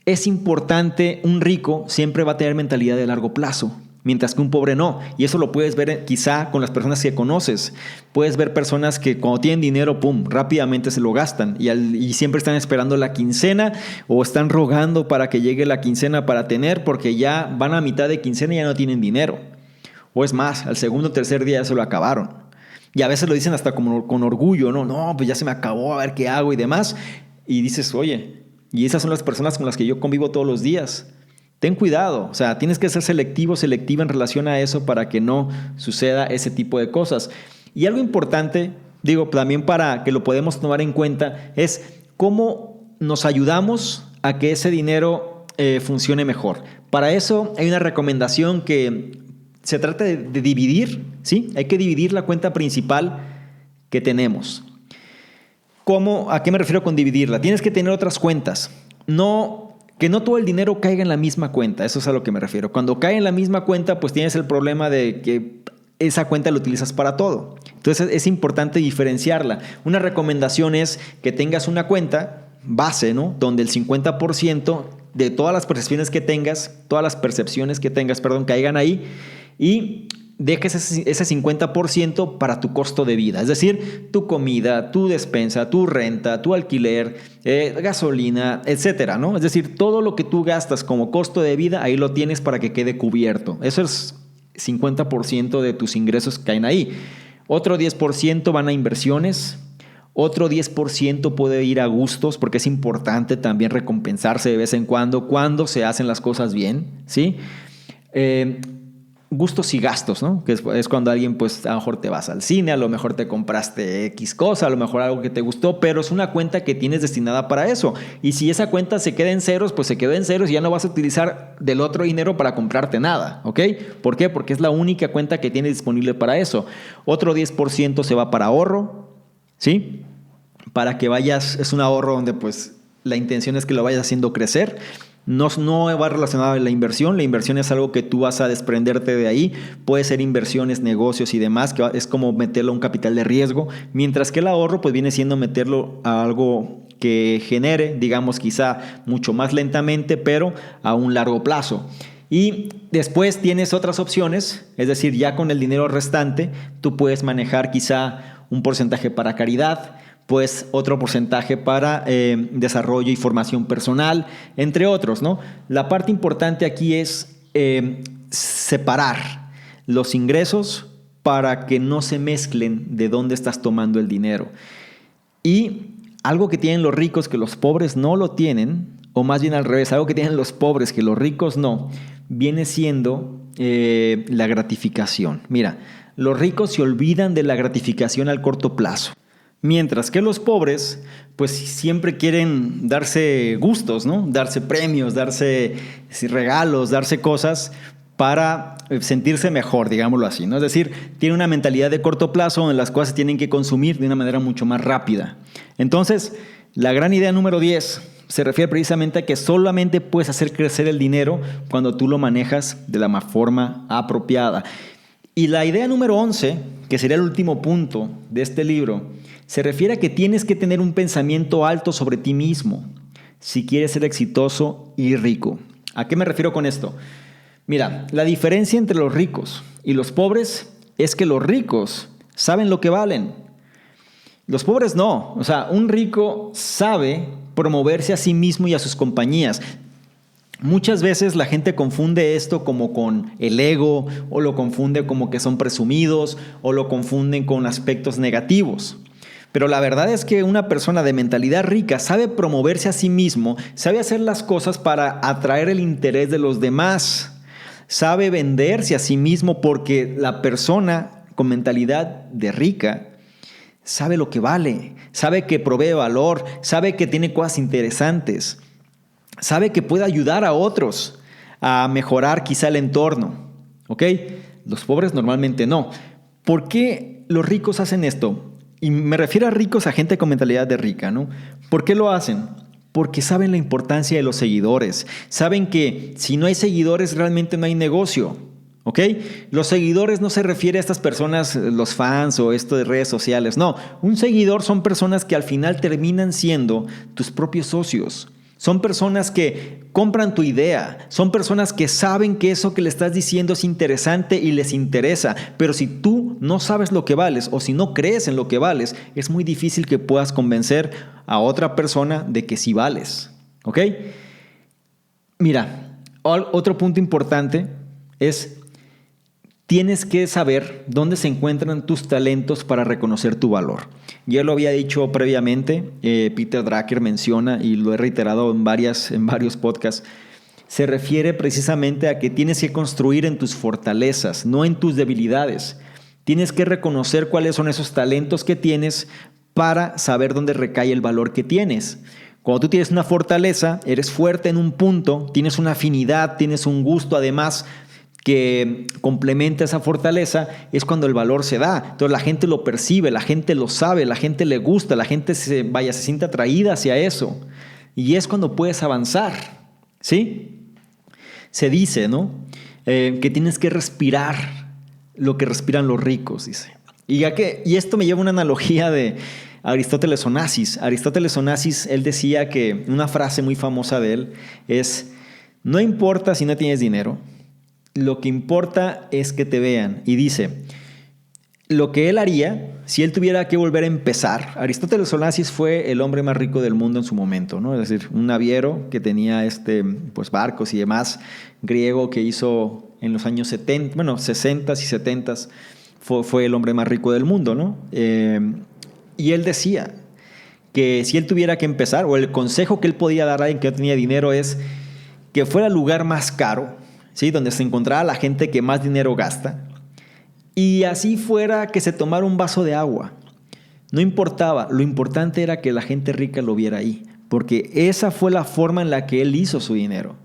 es importante, un rico siempre va a tener mentalidad de largo plazo, mientras que un pobre no. Y eso lo puedes ver quizá con las personas que conoces. Puedes ver personas que cuando tienen dinero, rápidamente se lo gastan y siempre están esperando la quincena o están rogando para que llegue la quincena para tener, porque ya van a mitad de quincena y ya no tienen dinero. O es más, al segundo o tercer día ya se lo acabaron. Y a veces lo dicen hasta como con orgullo, ¿no? No, pues ya se me acabó, a ver qué hago y demás. Y dices, oye, y esas son las personas con las que yo convivo todos los días. Ten cuidado, o sea, tienes que ser selectivo, selectiva en relación a eso para que no suceda ese tipo de cosas. Y algo importante, digo, también para que lo podemos tomar en cuenta, es cómo nos ayudamos a que ese dinero funcione mejor. Para eso hay una recomendación que se trata de dividir, ¿sí? Hay que dividir la cuenta principal que tenemos. ¿Cómo? ¿A qué me refiero con dividirla? Tienes que tener otras cuentas. Que no todo el dinero caiga en la misma cuenta. Eso es a lo que me refiero. Cuando cae en la misma cuenta, pues tienes el problema de que esa cuenta la utilizas para todo. Entonces es importante diferenciarla. Una recomendación es que tengas una cuenta base, ¿no? Donde el 50% de todas las percepciones que tengas, caigan ahí y dejes ese 50% para tu costo de vida. Es decir, tu comida, tu despensa, tu renta, tu alquiler, gasolina, etcétera, ¿no? Es decir, todo lo que tú gastas como costo de vida, ahí lo tienes para que quede cubierto. Eso es 50% de tus ingresos que caen ahí. Otro 10% van a inversiones. Otro 10% puede ir a gustos, porque es importante también recompensarse de vez en cuando se hacen las cosas bien, ¿sí? Gustos y gastos, ¿no? Que es cuando alguien, pues a lo mejor te vas al cine, a lo mejor te compraste X cosa, a lo mejor algo que te gustó, pero es una cuenta que tienes destinada para eso. Y si esa cuenta se queda en ceros, pues se quedó en ceros y ya no vas a utilizar del otro dinero para comprarte nada, ¿ok? ¿Por qué? Porque es la única cuenta que tienes disponible para eso. Otro 10% se va para ahorro, ¿sí? Para que vayas, es un ahorro donde pues la intención es que lo vayas haciendo crecer. No va relacionado a la inversión es algo que tú vas a desprenderte de ahí. Puede ser inversiones, negocios y demás, que es como meterlo a un capital de riesgo, mientras que el ahorro pues viene siendo meterlo a algo que genere, digamos, quizá mucho más lentamente, pero a un largo plazo. Y después tienes otras opciones, es decir, ya con el dinero restante, tú puedes manejar quizá un porcentaje para caridad, pues otro porcentaje para desarrollo y formación personal, entre otros, ¿no? La parte importante aquí es separar los ingresos para que no se mezclen de dónde estás tomando el dinero. Y algo que tienen los ricos que los pobres no lo tienen, o más bien al revés, algo que tienen los pobres que los ricos no, viene siendo la gratificación. Mira, los ricos se olvidan de la gratificación al corto plazo. Mientras que los pobres, pues siempre quieren darse gustos, ¿no? Darse premios, darse regalos, darse cosas para sentirse mejor, digámoslo así, ¿no? Es decir, tienen una mentalidad de corto plazo en las cuales se tienen que consumir de una manera mucho más rápida. Entonces, la gran idea número 10 se refiere precisamente a que solamente puedes hacer crecer el dinero cuando tú lo manejas de la forma apropiada. Y la idea número 11, que sería el último punto de este libro, se refiere a que tienes que tener un pensamiento alto sobre ti mismo si quieres ser exitoso y rico. ¿A qué me refiero con esto? Mira, la diferencia entre los ricos y los pobres es que los ricos saben lo que valen. Los pobres no. O sea, un rico sabe promoverse a sí mismo y a sus compañías. Muchas veces la gente confunde esto como con el ego, o lo confunde como que son presumidos, o lo confunden con aspectos negativos. Pero la verdad es que una persona de mentalidad rica sabe promoverse a sí mismo, sabe hacer las cosas para atraer el interés de los demás, sabe venderse a sí mismo porque la persona con mentalidad de rica sabe lo que vale, sabe que provee valor, sabe que tiene cosas interesantes, sabe que puede ayudar a otros a mejorar quizá el entorno, ¿ok? Los pobres normalmente no. ¿Por qué los ricos hacen esto? Y me refiero a ricos, a gente con mentalidad de rica, ¿no? ¿Por qué lo hacen? Porque saben la importancia de los seguidores. Saben que si no hay seguidores, realmente no hay negocio, ¿ok? Los seguidores no se refiere a estas personas, los fans o esto de redes sociales. No, un seguidor son personas que al final terminan siendo tus propios socios. Son personas que compran tu idea, son personas que saben que eso que le estás diciendo es interesante y les interesa, pero si tú no sabes lo que vales o si no crees en lo que vales, es muy difícil que puedas convencer a otra persona de que sí vales, ¿ok? Mira, otro punto importante es tienes que saber dónde se encuentran tus talentos para reconocer tu valor. Ya lo había dicho previamente, Peter Drucker menciona, y lo he reiterado en varios podcasts, se refiere precisamente a que tienes que construir en tus fortalezas, no en tus debilidades. Tienes que reconocer cuáles son esos talentos que tienes para saber dónde recae el valor que tienes. Cuando tú tienes una fortaleza, eres fuerte en un punto, tienes una afinidad, tienes un gusto además que complementa esa fortaleza, es cuando el valor se da. Entonces la gente lo percibe, la gente lo sabe, la gente le gusta, la gente se siente atraída hacia eso. Y es cuando puedes avanzar, ¿sí? Se dice, ¿no? Que tienes que respirar lo que respiran los ricos, dice. Y esto me lleva a una analogía de Aristóteles Onassis. Aristóteles Onassis, él decía que una frase muy famosa de él es: no importa si no tienes dinero, lo que importa es que te vean. Y dice, lo que él haría si él tuviera que volver a empezar. Aristóteles Onassis fue el hombre más rico del mundo en su momento, ¿no? Es decir, un naviero que tenía pues barcos y demás, griego, que hizo en los años 60 y 70 fue el hombre más rico del mundo, ¿no? Y él decía que si él tuviera que empezar, o el consejo que él podía dar a alguien que no tenía dinero es que fuera el lugar más caro, ¿sí? Donde se encontraba la gente que más dinero gasta, y así fuera que se tomara un vaso de agua. No importaba, lo importante era que la gente rica lo viera ahí, porque esa fue la forma en la que él hizo su dinero.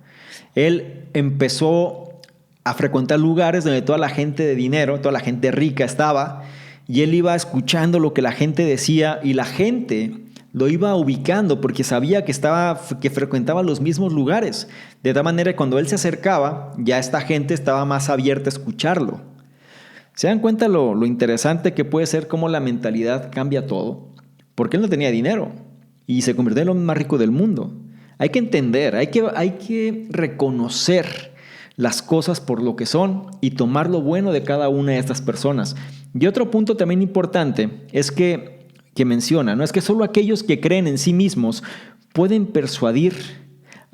Él empezó a frecuentar lugares donde toda la gente de dinero, toda la gente rica estaba, y él iba escuchando lo que la gente decía, y la gente lo iba ubicando porque sabía que frecuentaba los mismos lugares. De tal manera que cuando él se acercaba, ya esta gente estaba más abierta a escucharlo. ¿Se dan cuenta lo interesante que puede ser cómo la mentalidad cambia todo? Porque él no tenía dinero y se convirtió en el hombre más rico del mundo. Hay que entender, hay que reconocer las cosas por lo que son y tomar lo bueno de cada una de estas personas. Y otro punto también importante es que menciona, ¿no? Es que solo aquellos que creen en sí mismos pueden persuadir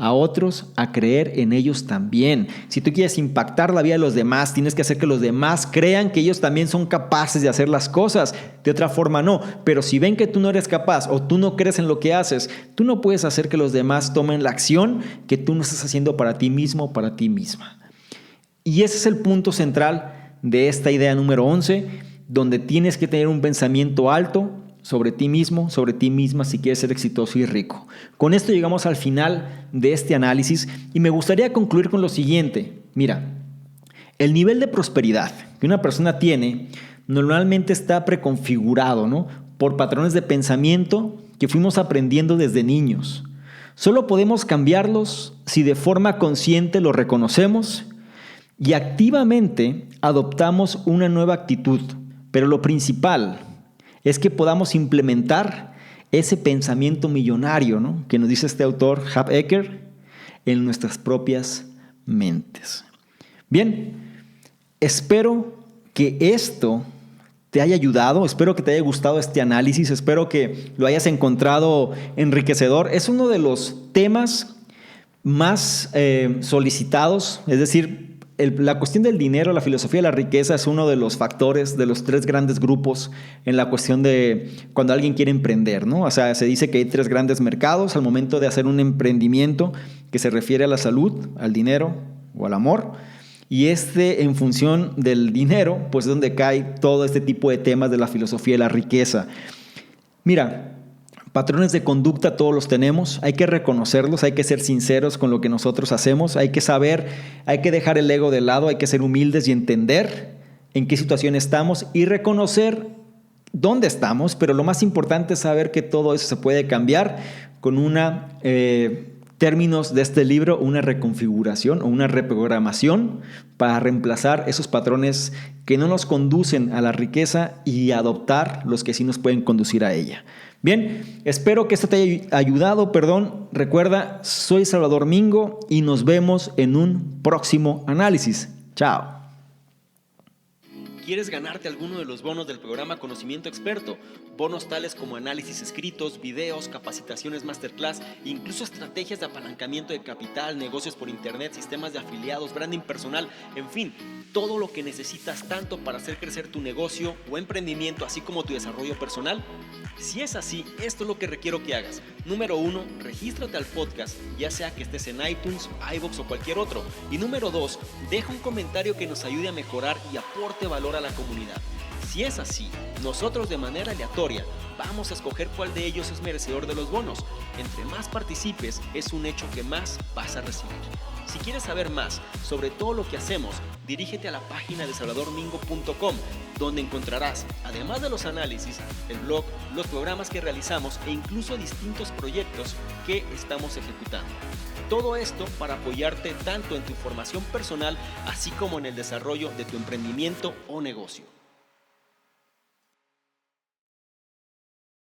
a otros a creer en ellos también. Si tú quieres impactar la vida de los demás, tienes que hacer que los demás crean que ellos también son capaces de hacer las cosas. De otra forma no. Pero si ven que tú no eres capaz o tú no crees en lo que haces, tú no puedes hacer que los demás tomen la acción que tú no estás haciendo para ti mismo o para ti misma. Y ese es el punto central de esta idea número 11, donde tienes que tener un pensamiento alto sobre ti mismo, sobre ti misma, si quieres ser exitoso y rico. Con esto llegamos al final de este análisis y me gustaría concluir con lo siguiente. Mira, el nivel de prosperidad que una persona tiene normalmente está preconfigurado, ¿no? Por patrones de pensamiento que fuimos aprendiendo desde niños. Solo podemos cambiarlos si de forma consciente los reconocemos y activamente adoptamos una nueva actitud. Pero lo principal es que podamos implementar ese pensamiento millonario, ¿no? Que nos dice este autor, Hab Eker, en nuestras propias mentes. Bien, espero que esto te haya ayudado, espero que te haya gustado este análisis, espero que lo hayas encontrado enriquecedor. Es uno de los temas más solicitados, es decir, la cuestión del dinero, la filosofía de la riqueza es uno de los factores de los 3 grandes grupos en la cuestión de cuando alguien quiere emprender, ¿no? O sea, se dice que hay 3 grandes mercados al momento de hacer un emprendimiento que se refiere a la salud, al dinero o al amor. Y en función del dinero, pues es donde cae todo este tipo de temas de la filosofía de la riqueza. Mira, patrones de conducta todos los tenemos, hay que reconocerlos, hay que ser sinceros con lo que nosotros hacemos, hay que saber, hay que dejar el ego de lado, hay que ser humildes y entender en qué situación estamos y reconocer dónde estamos, pero lo más importante es saber que todo eso se puede cambiar con términos de este libro, una reconfiguración o una reprogramación para reemplazar esos patrones que no nos conducen a la riqueza y adoptar los que sí nos pueden conducir a ella. Bien, espero que esto te haya ayudado, Recuerda, soy Salvador Mingo y nos vemos en un próximo análisis. Chao. ¿Quieres ganarte alguno de los bonos del programa Conocimiento Experto? Bonos tales como análisis escritos, videos, capacitaciones masterclass, incluso estrategias de apalancamiento de capital, negocios por internet, sistemas de afiliados, branding personal, en fin, todo lo que necesitas tanto para hacer crecer tu negocio o emprendimiento, así como tu desarrollo personal. Si es así, esto es lo que requiero que hagas. Número 1, regístrate al podcast, ya sea que estés en iTunes, iVoox o cualquier otro. Y número 2, deja un comentario que nos ayude a mejorar y aporte valor a la comunidad. Si es así, nosotros de manera aleatoria vamos a escoger cuál de ellos es merecedor de los bonos. Entre más participes, es un hecho que más vas a recibir. Si quieres saber más sobre todo lo que hacemos, dirígete a la página de salvadormingo.com, donde encontrarás, además de los análisis, el blog, los programas que realizamos e incluso distintos proyectos que estamos ejecutando. Todo esto para apoyarte tanto en tu formación personal, así como en el desarrollo de tu emprendimiento o negocio.